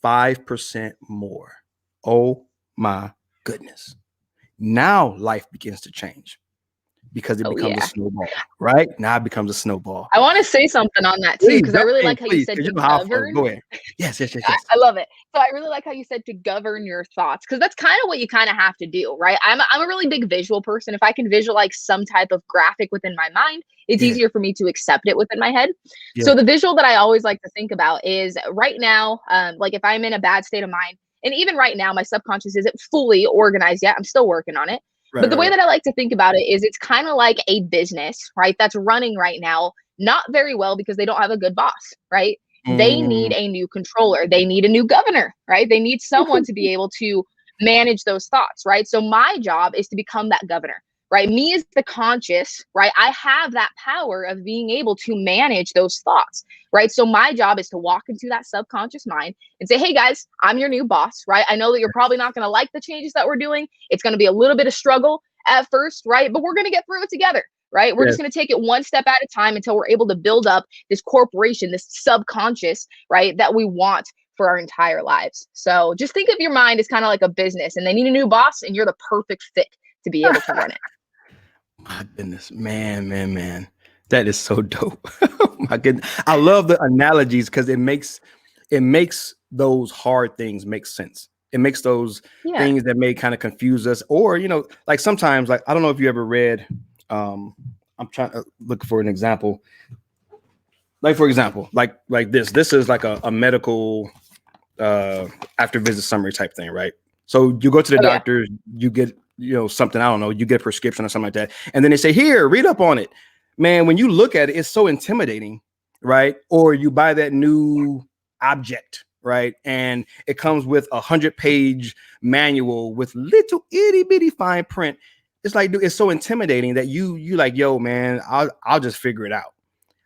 5% more. Oh my goodness. Now life begins to change because it becomes a snowball, right? Now it becomes a snowball. I want to say something on that too, because I really like how you said to govern. Go ahead. Yes. I love it. So I really like how you said to govern your thoughts, because that's kind of what you kind of have to do, right? I'm a really big visual person. If I can visualize some type of graphic within my mind, it's easier for me to accept it within my head. Yeah. So the visual that I always like to think about is right now, like if I'm in a bad state of mind, and even right now, my subconscious isn't fully organized yet. I'm still working on it. But the way that I like to think about it is it's kind of like a business, right? That's running right now, not very well because they don't have a good boss, right? They need a new controller. They need a new governor, right? They need someone to be able to manage those thoughts, right? So my job is to become that governor, right? Me as the conscious, right? I have that power of being able to manage those thoughts, right? So my job is to walk into that subconscious mind and say, hey guys, I'm your new boss, right? I know that you're probably not going to like the changes that we're doing. It's going to be a little bit of struggle at first, right? But we're going to get through it together, right? We're just going to take it one step at a time until we're able to build up this corporation, this subconscious, right? That we want for our entire lives. So just think of your mind as kind of like a business, and they need a new boss, and you're the perfect fit to be able to run it. My goodness, man. That is so dope. My goodness. I love the analogies because it makes those hard things make sense. It makes those things that may kind of confuse us, or, like sometimes, like, I don't know if you ever read, I'm trying to look for an example. Like, for example, like this is like a medical after visit summary type thing, right? So you go to the doctor, you get, something, I don't know, you get a prescription or something like that. And then they say, here, read up on it. Man, when you look at it, it's so intimidating, right? Or you buy that new object, right? And it comes with 100-page manual with little itty bitty fine print. It's like, dude, it's so intimidating that you like, yo, man, I'll just figure it out.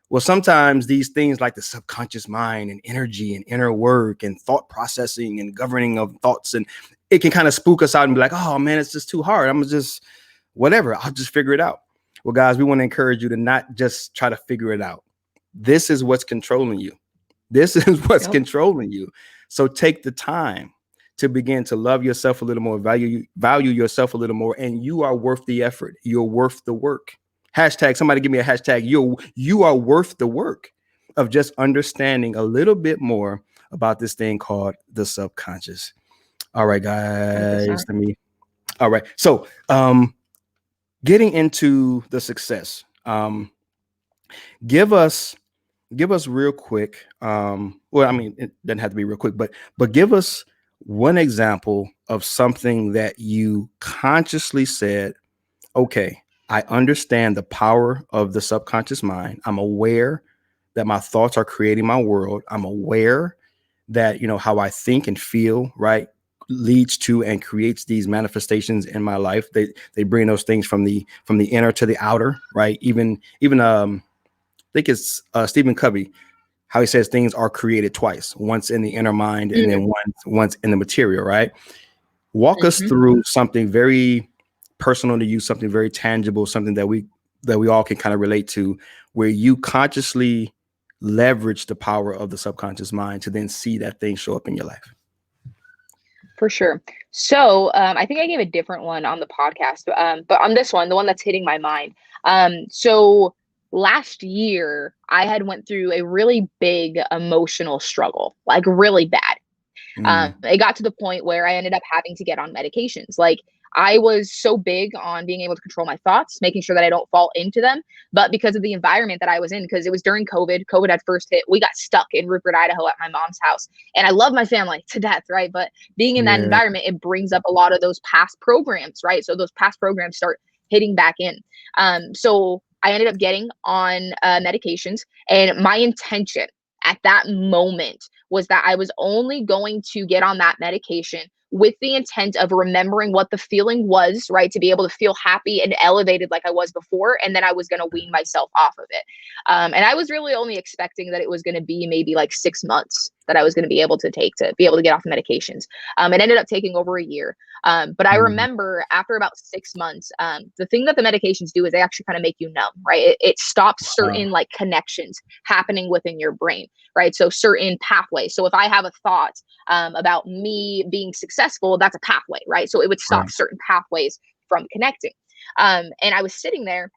Well, sometimes these things like the subconscious mind and energy and inner work and thought processing and governing of thoughts, and it can kind of spook us out and be like, oh man, it's just too hard. I'm just whatever. I'll just figure it out. Well, guys, we want to encourage you to not just try to figure it out. This is what's controlling you. This is what's controlling you. So take the time to begin to love yourself a little more, value yourself a little more, and you are worth the effort. You're worth the work. Hashtag, somebody give me a hashtag. You are worth the work of just understanding a little bit more about this thing called the subconscious. All right, guys. All right. So, getting into the success. Give us real quick. Well, I mean, it doesn't have to be real quick, but give us one example of something that you consciously said, okay, I understand the power of the subconscious mind. I'm aware that my thoughts are creating my world. I'm aware that, how I think and feel, right, leads to and creates these manifestations in my life. They bring those things from the inner to the outer, right? Even I think it's Stephen Covey, how he says things are created twice, once in the inner mind and then once in the material, right? Walk us through something very personal to you, something very tangible, something that we all can kind of relate to, where you consciously leverage the power of the subconscious mind to then see that thing show up in your life. For sure. So I think I gave a different one on the podcast, but on this one, the one that's hitting my mind. So last year, I had went through a really big emotional struggle, like really bad. It got to the point where I ended up having to get on medications. Like, I was so big on being able to control my thoughts, making sure that I don't fall into them. But because of the environment that I was in, because it was during COVID had first hit, we got stuck in Rupert, Idaho at my mom's house. And I love my family to death, right? But being in that environment, it brings up a lot of those past programs, right? So those past programs start hitting back in. So I ended up getting on medications, and my intention at that moment was that I was only going to get on that medication with the intent of remembering what the feeling was, right? To be able to feel happy and elevated like I was before. And then I was going to wean myself off of it. And I was really only expecting that it was going to be maybe like 6 months, that I was going to be able to take to be able to get off the medications. It ended up taking over a year. But I remember after about 6 months, the thing that the medications do is they actually kind of make you numb, right? It stops certain like connections happening within your brain, right? So certain pathways. So if I have a thought about me being successful, that's a pathway, right? So it would stop certain pathways from connecting. And I was sitting there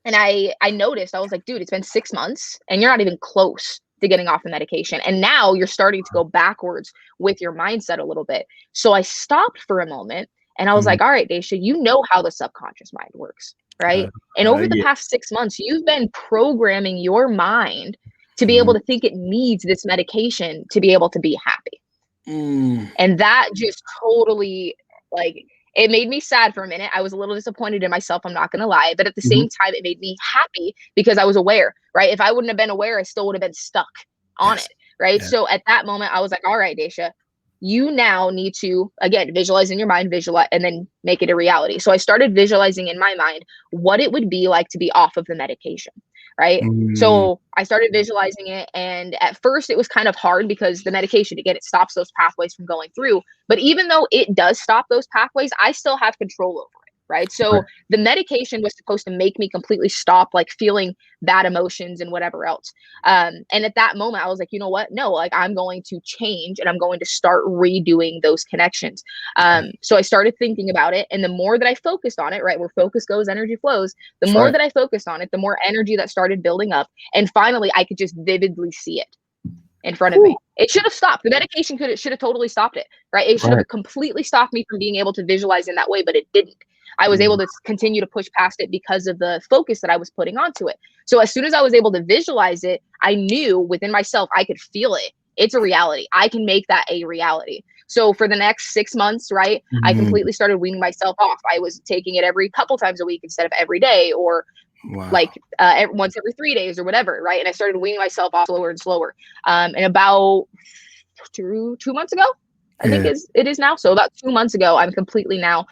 and I noticed, I was like, dude, it's been 6 months and you're not even close to getting off the medication. And now you're starting to go backwards with your mindset a little bit. So I stopped for a moment and I was like, all right, Daysha, you know how the subconscious mind works, right? And over the past 6 months, you've been programming your mind to be able to think it needs this medication to be able to be happy. And that just totally, like, it made me sad for a minute. I was a little disappointed in myself, I'm not going to lie. But at the same time, it made me happy because I was aware, right? If I wouldn't have been aware, I still would have been stuck on it, right? So at that moment, I was like, all right, Daysha, you now need to, again, visualize in your mind, visualize, and then make it a reality. So I started visualizing in my mind what it would be like to be off of the medication, right? So I started visualizing it. And at first it was kind of hard because the medication, again, it stops those pathways from going through. But even though it does stop those pathways, I still have control over it, right? So the medication was supposed to make me completely stop like feeling bad emotions and whatever else. And at that moment, I was like, you know what? No, like I'm going to change and I'm going to start redoing those connections. So I started thinking about it. And the more that I focused on it, right, where focus goes, energy flows, the more that I focused on it, the more energy that started building up. And finally, I could just vividly see it in front of me. It should have stopped. The medication should have totally stopped it, right? It should have completely stopped me from being able to visualize in that way, but it didn't. I was able to continue to push past it because of the focus that I was putting onto it. So as soon as I was able to visualize it, I knew within myself, I could feel it. It's a reality. I can make that a reality. So for the next 6 months, right, I completely started weaning myself off. I was taking it every couple times a week instead of every day, or like once every 3 days or whatever, right? And I started weaning myself off slower and slower. And about 2 months ago, I think it is now. So about 2 months ago, I'm completely now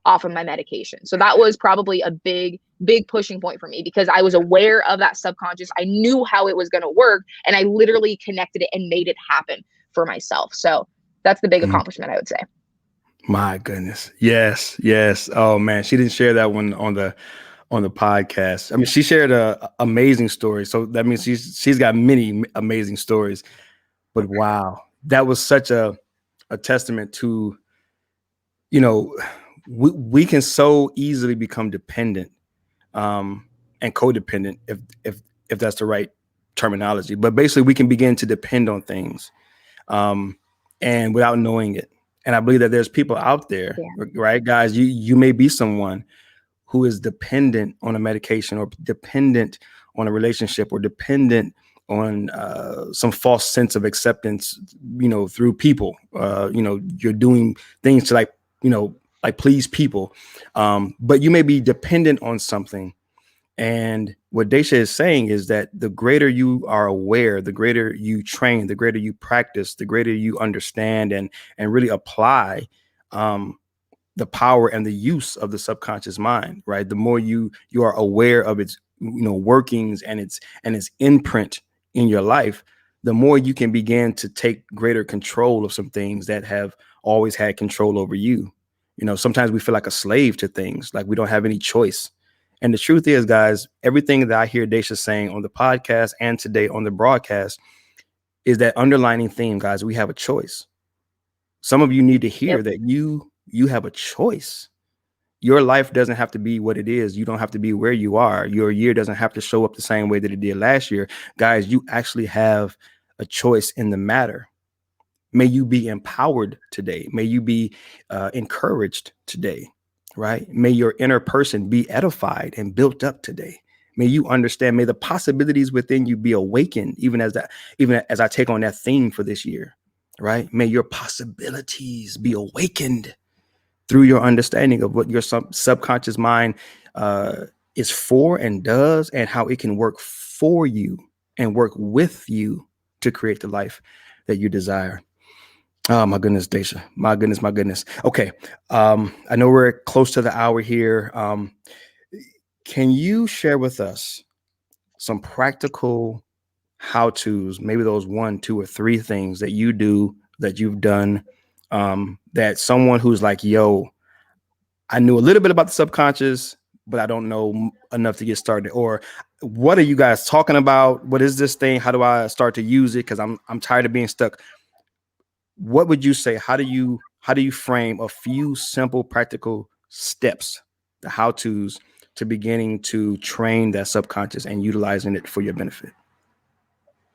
off of my medication. So that was probably a big pushing point for me because I was aware of that subconscious. I knew how it was going to work and I literally connected it and made it happen for myself. So that's the big accomplishment, I would say. My goodness. Yes. Oh man, she didn't share that one on the podcast. I mean, she shared a amazing story. So that means she's got many amazing stories. But wow, that was such a testament to, you know, we can so easily become dependent and codependent if that's the right terminology. But basically, we can begin to depend on things and without knowing it. And I believe that there's people out there, right, guys? You may be someone who is dependent on a medication or dependent on a relationship or dependent on some false sense of acceptance, through people. You're doing things to like please people. But you may be dependent on something. And what Daysha is saying is that the greater you are aware, the greater you train, the greater you practice, the greater you understand and really apply the power and the use of the subconscious mind, right? The more you are aware of its, workings and its imprint in your life, the more you can begin to take greater control of some things that have always had control over you. Sometimes we feel like a slave to things, like we don't have any choice. And the truth is, guys, everything that I hear Daysha saying on the podcast and today on the broadcast is that underlining theme, guys. We have a choice. Some of you need to hear that you have a choice. Your life doesn't have to be what it is. You don't have to be where you are. Your year doesn't have to show up the same way that it did last year. Guys, you actually have a choice in the matter. May you be empowered today. May you be encouraged today, right? May your inner person be edified and built up today. May you understand, may the possibilities within you be awakened, even as I take on that theme for this year, right? May your possibilities be awakened through your understanding of what your subconscious mind is for and does, and how it can work for you and work with you to create the life that you desire. Oh, my goodness, Daysha. My goodness. Okay. I know we're close to the hour here. Can you share with us some practical how-tos, maybe those 1, 2, or 3 things that you do, that you've done, that someone who's like, yo, I knew a little bit about the subconscious, but I don't know enough to get started? Or what are you guys talking about? What is this thing? How do I start to use it? Because I'm tired of being stuck. What would you say? How do you frame a few simple, practical steps, the how-tos, to beginning to train that subconscious and utilizing it for your benefit?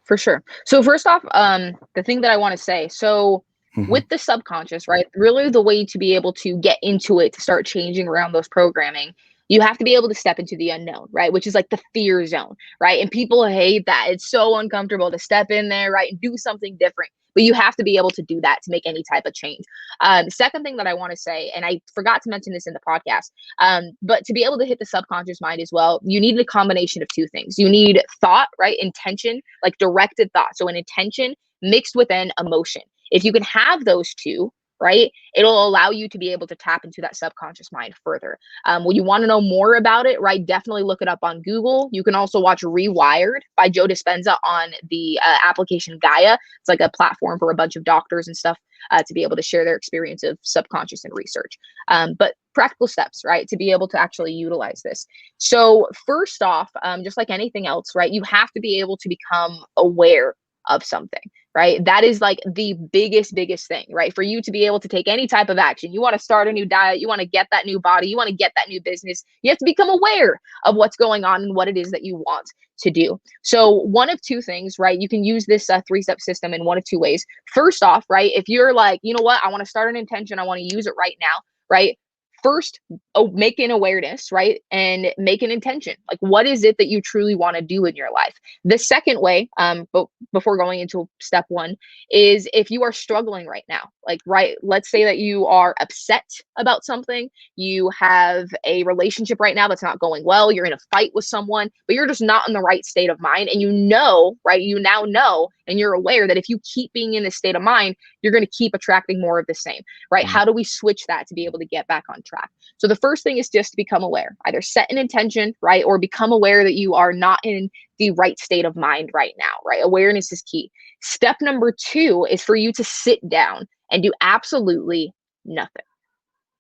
For sure. So first off, the thing that I want to say, so Mm-hmm. with the subconscious, right, really the way to be able to get into it, to start changing around those programming, you have to be able to step into the unknown, right, which is like the fear zone, right? And people hate that. It's so uncomfortable to step in there, right, and do something different. But you have to be able to do that to make any type of change. The second thing that I want to say, and I forgot to mention this in the podcast, but to be able to hit the subconscious mind as well, you need a combination of 2 things. You need thought, right? Intention, like directed thought. So an intention mixed with an emotion. If you can have those 2, right, it'll allow you to be able to tap into that subconscious mind further. When you want to know more about it, right, definitely look it up on Google. You can also watch Rewired by Joe Dispenza on the application Gaia. It's like a platform for a bunch of doctors and stuff to be able to share their experience of subconscious and research. But practical steps, right, to be able to actually utilize this. So first off, just like anything else, right, you have to be able to become aware of something, right? That is like the biggest thing, right? For you to be able to take any type of action. You want to start a new diet, you want to get that new body, you want to get that new business, you have to become aware of what's going on and what it is that you want to do. So one of 2 things, right? You can use this 3-step system in one of 2 ways. First off, right, if you're like, you know what, I want to start an intention, I want to use it right now, right? First, make an awareness, right? And make an intention. Like, what is it that you truly want to do in your life? The second way, but before going into step 1, is if you are struggling right now, like, right, let's say that you are upset about something, you have a relationship right now that's not going well, you're in a fight with someone, but you're just not in the right state of mind. And you know, right, you now know, and you're aware that if you keep being in this state of mind, you're going to keep attracting more of the same, right? Mm-hmm. How do we switch that to be able to get back on track? So the first thing is just to become aware, either set an intention, right? Or become aware that you are not in the right state of mind right now, right? Awareness is key. Step number 2 is for you to sit down and do absolutely nothing.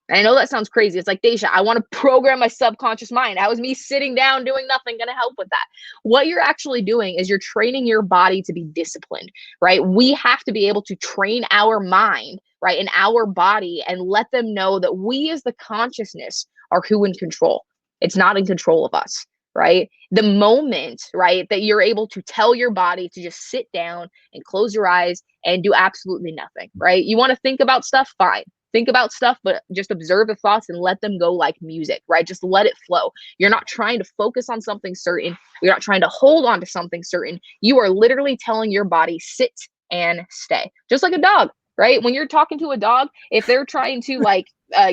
And I know that sounds crazy. It's like, Daysha, I want to program my subconscious mind. How is me sitting down doing nothing going to help with that? What you're actually doing is you're training your body to be disciplined, right? We have to be able to train our mind, right, and our body, and let them know that we as the consciousness are who in control. It's not in control of us, right? The moment, right, that you're able to tell your body to just sit down and close your eyes and do absolutely nothing, right? You want to think about stuff, fine. Think about stuff, but just observe the thoughts and let them go like music, right? Just let it flow. You're not trying to focus on something certain. You're not trying to hold on to something certain. You are literally telling your body, sit and stay. Just like a dog, right? When you're talking to a dog, if they're trying to like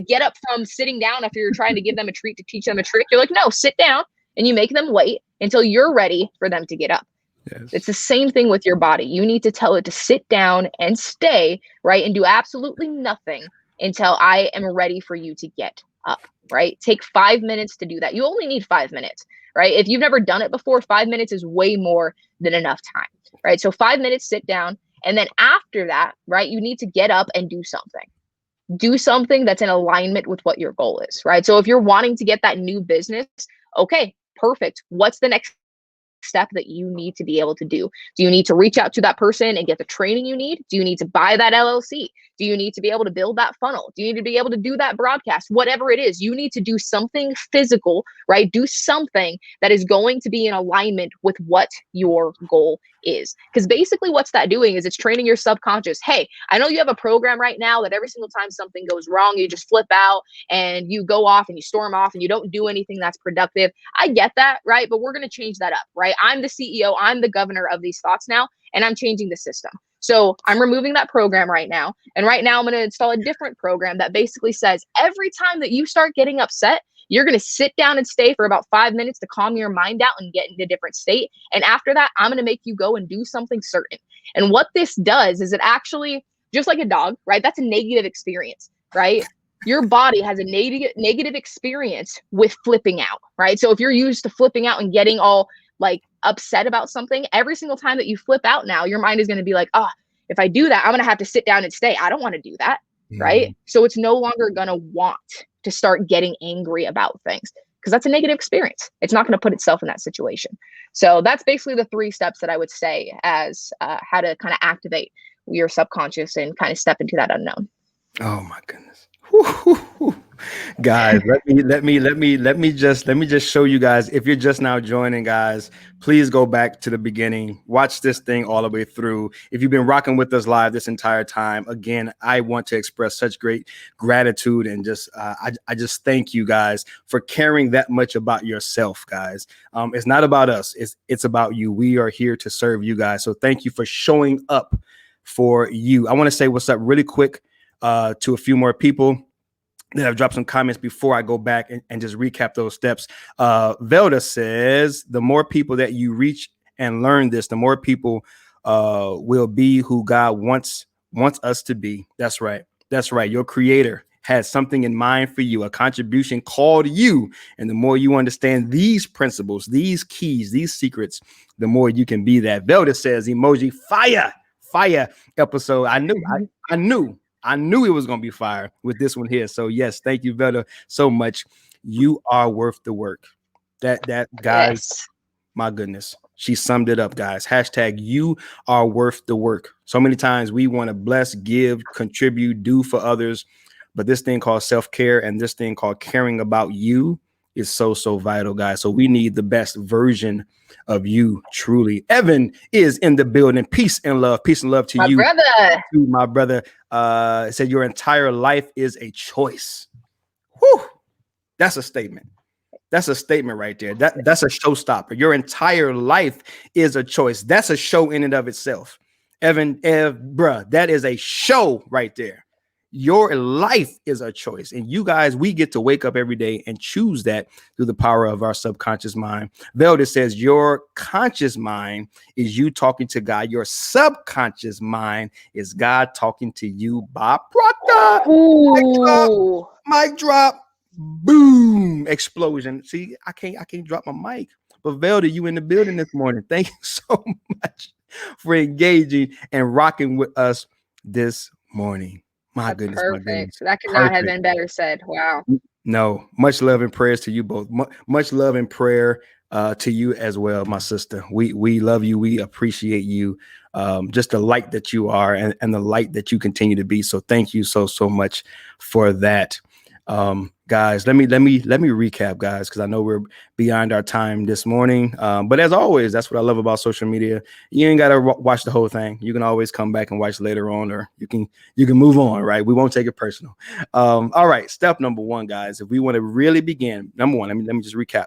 get up from sitting down after you're trying to give them a treat to teach them a trick, you're like, no, sit down, and you make them wait until you're ready for them to get up. Yes. It's the same thing with your body. You need to tell it to sit down and stay, right? And do absolutely nothing until I am ready for you to get up, right? Take 5 minutes to do that. You only need 5 minutes, right? If you've never done it before, 5 minutes is way more than enough time, right? So 5 minutes, sit down. And then after that, right, you need to get up and do something. Do something that's in alignment with what your goal is, right? So if you're wanting to get that new business, okay, perfect. What's the next step that you need to be able to do? Do you need to reach out to that person and get the training you need? Do you need to buy that LLC? Do you need to be able to build that funnel? Do you need to be able to do that broadcast? Whatever it is, you need to do something physical, right? Do something that is going to be in alignment with what your goal is. Because basically what's that doing is it's training your subconscious. Hey, I know you have a program right now that every single time something goes wrong, you just flip out and you go off and you storm off and you don't do anything that's productive. I get that, right? But we're going to change that up, right? I'm the CEO, I'm the governor of these thoughts now, and I'm changing the system. So I'm removing that program right now. And right now I'm going to install a different program that basically says every time that you start getting upset, you're going to sit down and stay for about 5 minutes to calm your mind out and get into a different state. And after that, I'm going to make you go and do something certain. And what this does is it actually, just like a dog, right? That's a negative experience, right? Your body has a negative experience with flipping out, right? So if you're used to flipping out and getting all like upset about something, every single time that you flip out now, your mind is going to be like, oh, if I do that, I'm going to have to sit down and stay. I don't want to do that. Right. So it's no longer going to want to start getting angry about things because that's a negative experience. It's not going to put itself in that situation. So that's basically the 3 steps that I would say as how to kind of activate your subconscious and kind of step into that unknown. Oh my goodness. Guys, let me just show you guys. If you're just now joining, guys, please go back to the beginning. Watch this thing all the way through. If you've been rocking with us live this entire time, again, I want to express such great gratitude and just I just thank you guys for caring that much about yourself, guys. It's not about us. It's about you. We are here to serve you guys. So thank you for showing up for you. I want to say what's up really quick to a few more people that have dropped some comments before I go back and just recap those steps. Velda says, the more people that you reach and learn this, the more people will be who God wants us to be. That's right. That's right. Your creator has something in mind for you, a contribution called you. And the more you understand these principles, these keys, these secrets, the more you can be that. Velda says, emoji, fire episode. I knew it was going to be fire with this one here. So yes, thank you, Velda, so much. You are worth the work. That guys, yes. My goodness, she summed it up, guys. Hashtag you are worth the work. So many times we want to bless, give, contribute, do for others. But this thing called self-care and this thing called caring about you is so vital, guys. So we need the best version of you, truly. Evan is in the building. Peace and love to you, brother. To my brother. Said your entire life is a choice. Whew. That's a statement. That's a statement right there. That's a showstopper. Your entire life is a choice. That's a show in and of itself. Evan, bruh, that is a show right there. Your life is a choice. And you guys, we get to wake up every day and choose that through the power of our subconscious mind. Velda says your conscious mind is you talking to God. Your subconscious mind is God talking to you. Bob Proctor. Mic drop. Boom. Explosion. See, I can't drop my mic. But Velda, you in the building this morning. Thank you so much for engaging and rocking with us this morning. My goodness, perfect. My goodness. That could not have been better said. Wow. No, much love and prayers to you both. Much love and prayer to you as well, my sister. We love you. We appreciate you. Just the light that you are and the light that you continue to be. So thank you so much for that. Guys, let me recap, guys, because I know we're beyond our time this morning. But as always, that's what I love about social media. You ain't got to watch the whole thing. You can always come back and watch later on, or you can move on, right? We won't take it personal. All right. Step number 1, guys, if we want to really begin, number 1, let me just recap.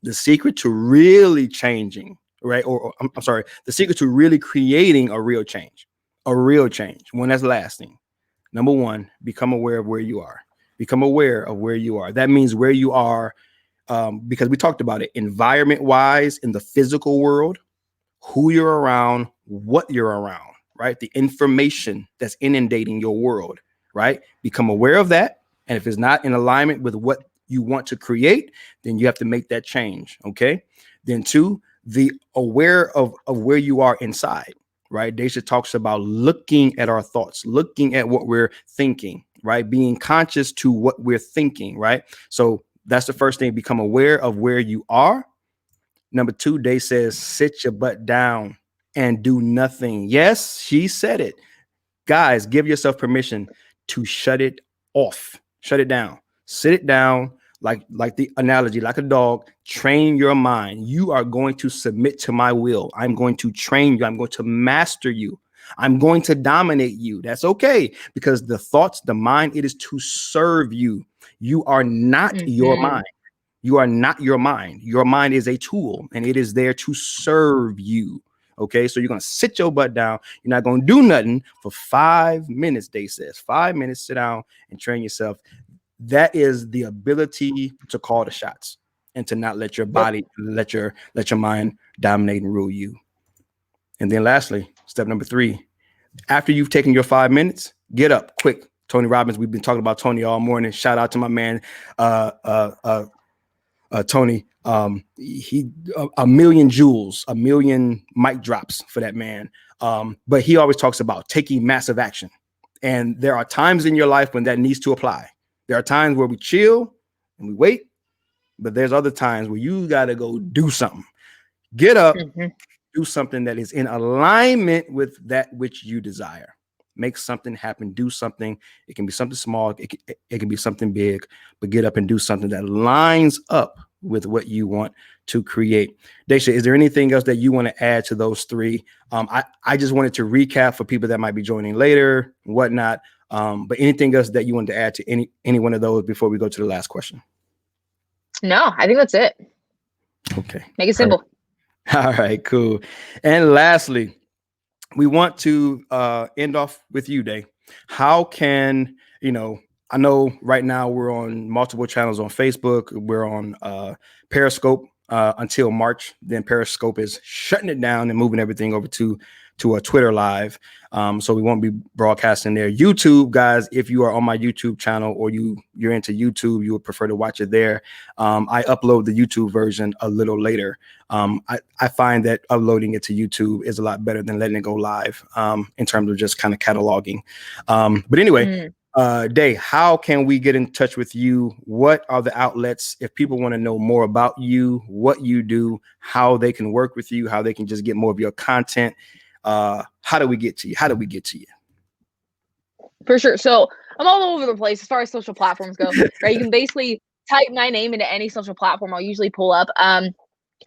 The secret to really changing, right? Or I'm sorry, the secret to really creating a real change, one that's lasting. Number 1, become aware of where you are. Become aware of where you are. That means where you are, because we talked about it, environment-wise, in the physical world, who you're around, what you're around, right? The information that's inundating your world, right? Become aware of that. And if it's not in alignment with what you want to create, then you have to make that change, okay? Then 2, the aware of where you are inside, right? Daysha talks about looking at our thoughts, looking at what we're thinking, right? Being conscious to what we're thinking, right? So that's the first thing. Become aware of where you are. Number 2, Day says, sit your butt down and do nothing. Yes, she said it. Guys, give yourself permission to shut it off. Shut it down. Sit it down. Like the analogy, like a dog, train your mind. You are going to submit to my will. I'm going to train you. I'm going to master you. I'm going to dominate you. That's okay, because the thoughts, the mind, it is to serve you. You are not your mind. You are not your mind. Your mind is a tool, and it is there to serve you. Okay, so you're going to sit your butt down. You're not going to do nothing for 5 minutes, Day says. 5 minutes, sit down and train yourself. That is the ability to call the shots and to not let your body, let your mind dominate and rule you. And then lastly, step number 3, after you've taken your 5 minutes, get up quick. Tony Robbins, we've been talking about Tony all morning. Shout out to my man, Tony, he a million jewels, a million mic drops for that man. But he always talks about taking massive action. And there are times in your life when that needs to apply. There are times where we chill and we wait, but there's other times where you got to go do something. Get up, do something that is in alignment with that which you desire. Make something happen, do something. It can be something small, it can be something big, but get up and do something that lines up with what you want to create. Daysha, is there anything else that you want to add to those three? I just wanted to recap for people that might be joining later, whatnot. But anything else that you want to add to any one of those before we go to the last question? No, I think that's it. Okay. Make it simple. All right, cool. And lastly, we want to end off with you, Day. How can, I know right now we're on multiple channels on Facebook. We're on Periscope until March. Then Periscope is shutting it down and moving everything over to a Twitter Live. So we won't be broadcasting there. YouTube, guys, if you are on my YouTube channel or you're into YouTube, you would prefer to watch it there. I upload the YouTube version a little later. I find that uploading it to YouTube is a lot better than letting it go live in terms of just kind of cataloging. But anyway, Day, how can we get in touch with you? What are the outlets if people want to know more about you, what you do, how they can work with you, how they can just get more of your content? How do we get to you? For sure. So I'm all over the place as far as social platforms go, right? You can basically type my name into any social platform. I'll usually pull up.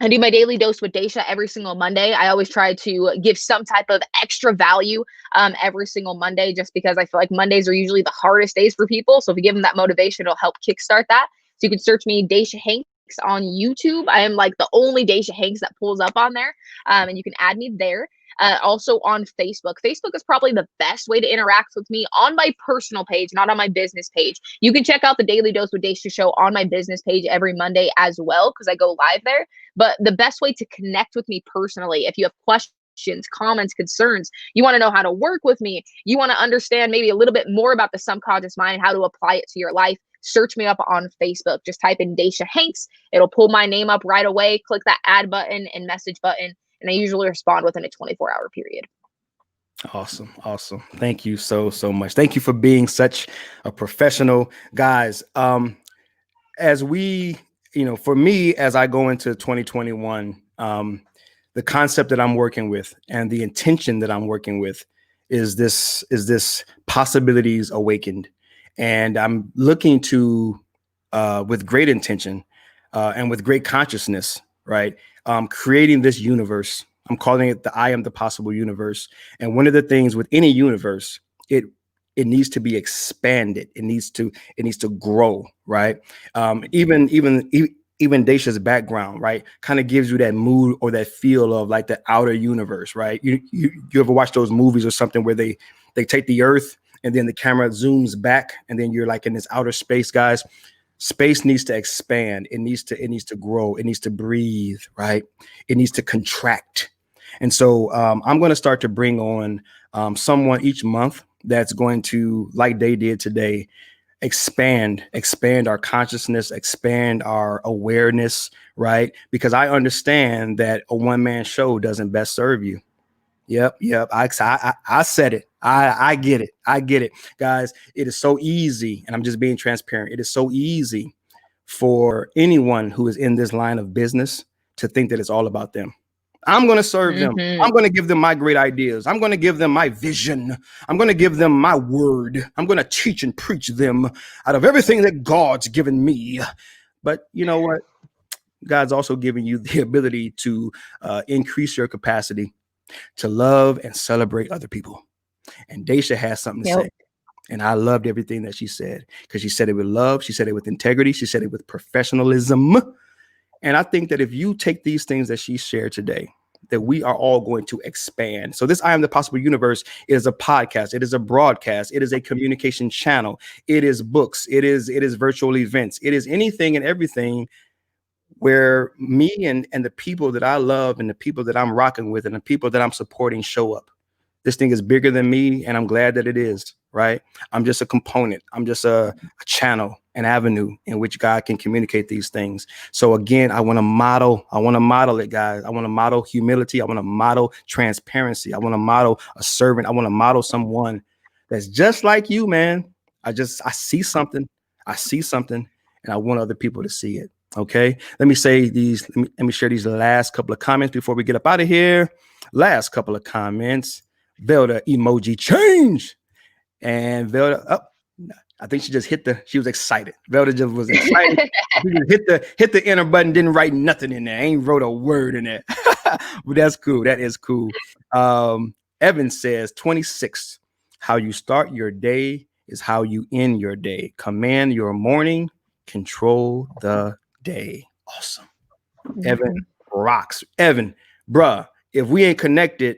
I do my daily dose with Daysha every single Monday. I always try to give some type of extra value every single Monday, just because I feel like Mondays are usually the hardest days for people. So if you give them that motivation, it'll help kickstart that. So you can search me, Daysha Hanks, on YouTube. I am like the only Daysha Hanks that pulls up on there, and you can add me there. Also on Facebook. Facebook is probably the best way to interact with me on my personal page, not on my business page. You can check out the Daily Dose with Daysha show on my business page every Monday as well, because I go live there. But the best way to connect with me personally, if you have questions, comments, concerns, you want to know how to work with me, you want to understand maybe a little bit more about the subconscious mind, how to apply it to your life, search me up on Facebook. Just type in Daysha Hanks. It'll pull my name up right away. Click that add button and message button. And I usually respond within a 24-hour period. Awesome. Thank you so much. Thank you for being such a professional, guys. As we, for me, as I go into 2021, the concept that I'm working with and the intention that I'm working with is this possibilities awakened. And I'm looking to, with great intention and with great consciousness, right? Creating this universe. I'm calling it the I Am the Possible universe. And one of the things with any universe, it needs to be expanded. It needs to grow, right? Even Daysha's background, right, kind of gives you that mood or that feel of like the outer universe, right? You ever watch those movies or something where they take the earth and then the camera zooms back and then you're like in this outer space, guys. Space needs to expand. It needs to grow. It needs to breathe, right? It needs to contract. And so I'm going to start to bring on someone each month that's going to, like they did today, expand our consciousness, expand our awareness, right? Because I understand that a one-man show doesn't best serve you. Yep. I said it. I get it. Guys, it is so easy, and I'm just being transparent. It is so easy for anyone who is in this line of business to think that it's all about them. I'm going to serve them. I'm going to give them my great ideas. I'm going to give them my vision. I'm going to give them my word. I'm going to teach and preach them out of everything that God's given me. But you know what? God's also giving you the ability to increase your capacity to love and celebrate other people. And Daysha has something to say. And I loved everything that she said, because she said it with love. She said it with integrity. She said it with professionalism. And I think that if you take these things that she shared today, that we are all going to expand. So this I Am the Possible Universe is a podcast. It is a broadcast. It is a communication channel. It is books. It is virtual events. It is anything and everything where me and the people that I love and the people that I'm rocking with and the people that I'm supporting show up. This thing is bigger than me, and I'm glad that it is. right? I'm just a component. I'm just a channel, an avenue in which God can communicate these things. So again, I want to model it, guys. I want to model humility. I want to model transparency. I want to model a servant. I want to model someone that's just like you, man. I see something. And I want other people to see it. Okay. Let me share these last couple of comments before we get up out of here. Last couple of comments. Velda emoji change. And Velda, I think she was excited. Velda just was excited. She just hit the enter button, didn't write nothing in there. Ain't wrote a word in there. But that's cool. That is cool. Evan says 26. How you start your day is how you end your day. Command your morning, control the day. Awesome. Evan rocks. Evan, bruh, if we ain't connected,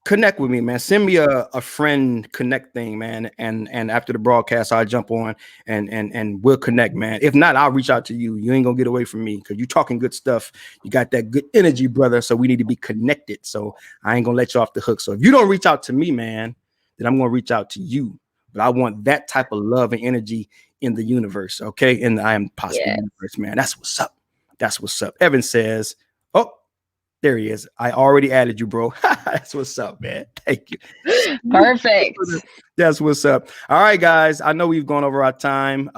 connect with me, man. Send me a friend connect thing, man. And after the broadcast, I'll jump on and we'll connect, man. If not, I'll reach out to you. You ain't gonna get away from me because you're talking good stuff. You got that good energy, brother. So we need to be connected. So I ain't gonna let you off the hook. So if you don't reach out to me, man, then I'm gonna reach out to you. But I want that type of love and energy in the universe, okay? In the I Am Possible universe, man. That's what's up. That's what's up. Evan says, oh, there he is. I already added you, bro. That's what's up, man. Thank you. Perfect. That's what's up. All right, guys. I know we've gone over our time.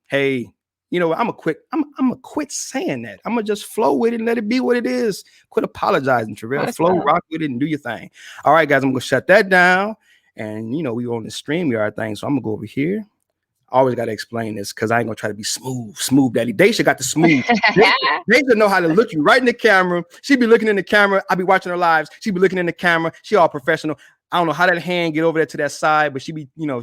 Hey, you know, I'm gonna quit saying that. I'm gonna just flow with it and let it be what it is. Quit apologizing, Terrell. Flow, rock with it, and do your thing. All right, guys. I'm gonna shut that down. And you know, we on the StreamYard thing, so I'm gonna go over here. I always got to explain this because I ain't gonna try to be smooth daddy. Daysha got the smooth. Daysha know how to look you right in the camera. She be looking in the camera. I be watching her lives. She be looking in the camera. She all professional. I don't know how that hand get over there to that side, but she be, you know,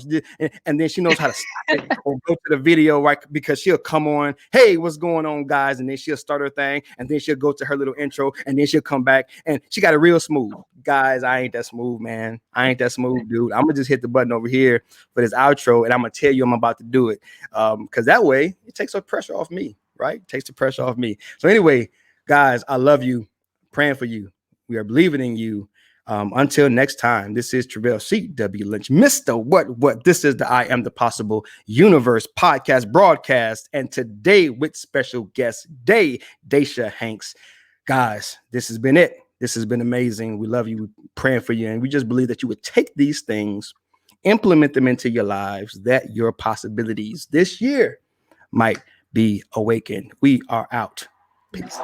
and then she knows how to stop it or go to the video, right? Because she'll come on, hey, what's going on, guys? And then she'll start her thing, and then she'll go to her little intro, and then she'll come back, and she got it real smooth. Guys, I ain't that smooth, man. I ain't that smooth, dude. I'm gonna just hit the button over here for this outro, and I'm gonna tell you I'm about to do it, because that way it takes the pressure off me, right? It takes the pressure off me. So anyway, guys, I love you. Praying for you. We are believing in you. Until next time, this is Travell C.W. Lynch, Mr. What? This is the I Am the Possible Universe podcast broadcast, and today with special guest Daysha Hanks. Guys, this has been it. This has been amazing. We love you. We're praying for you, and we just believe that you would take these things, implement them into your lives, that your possibilities this year might be awakened. We are out. Peace.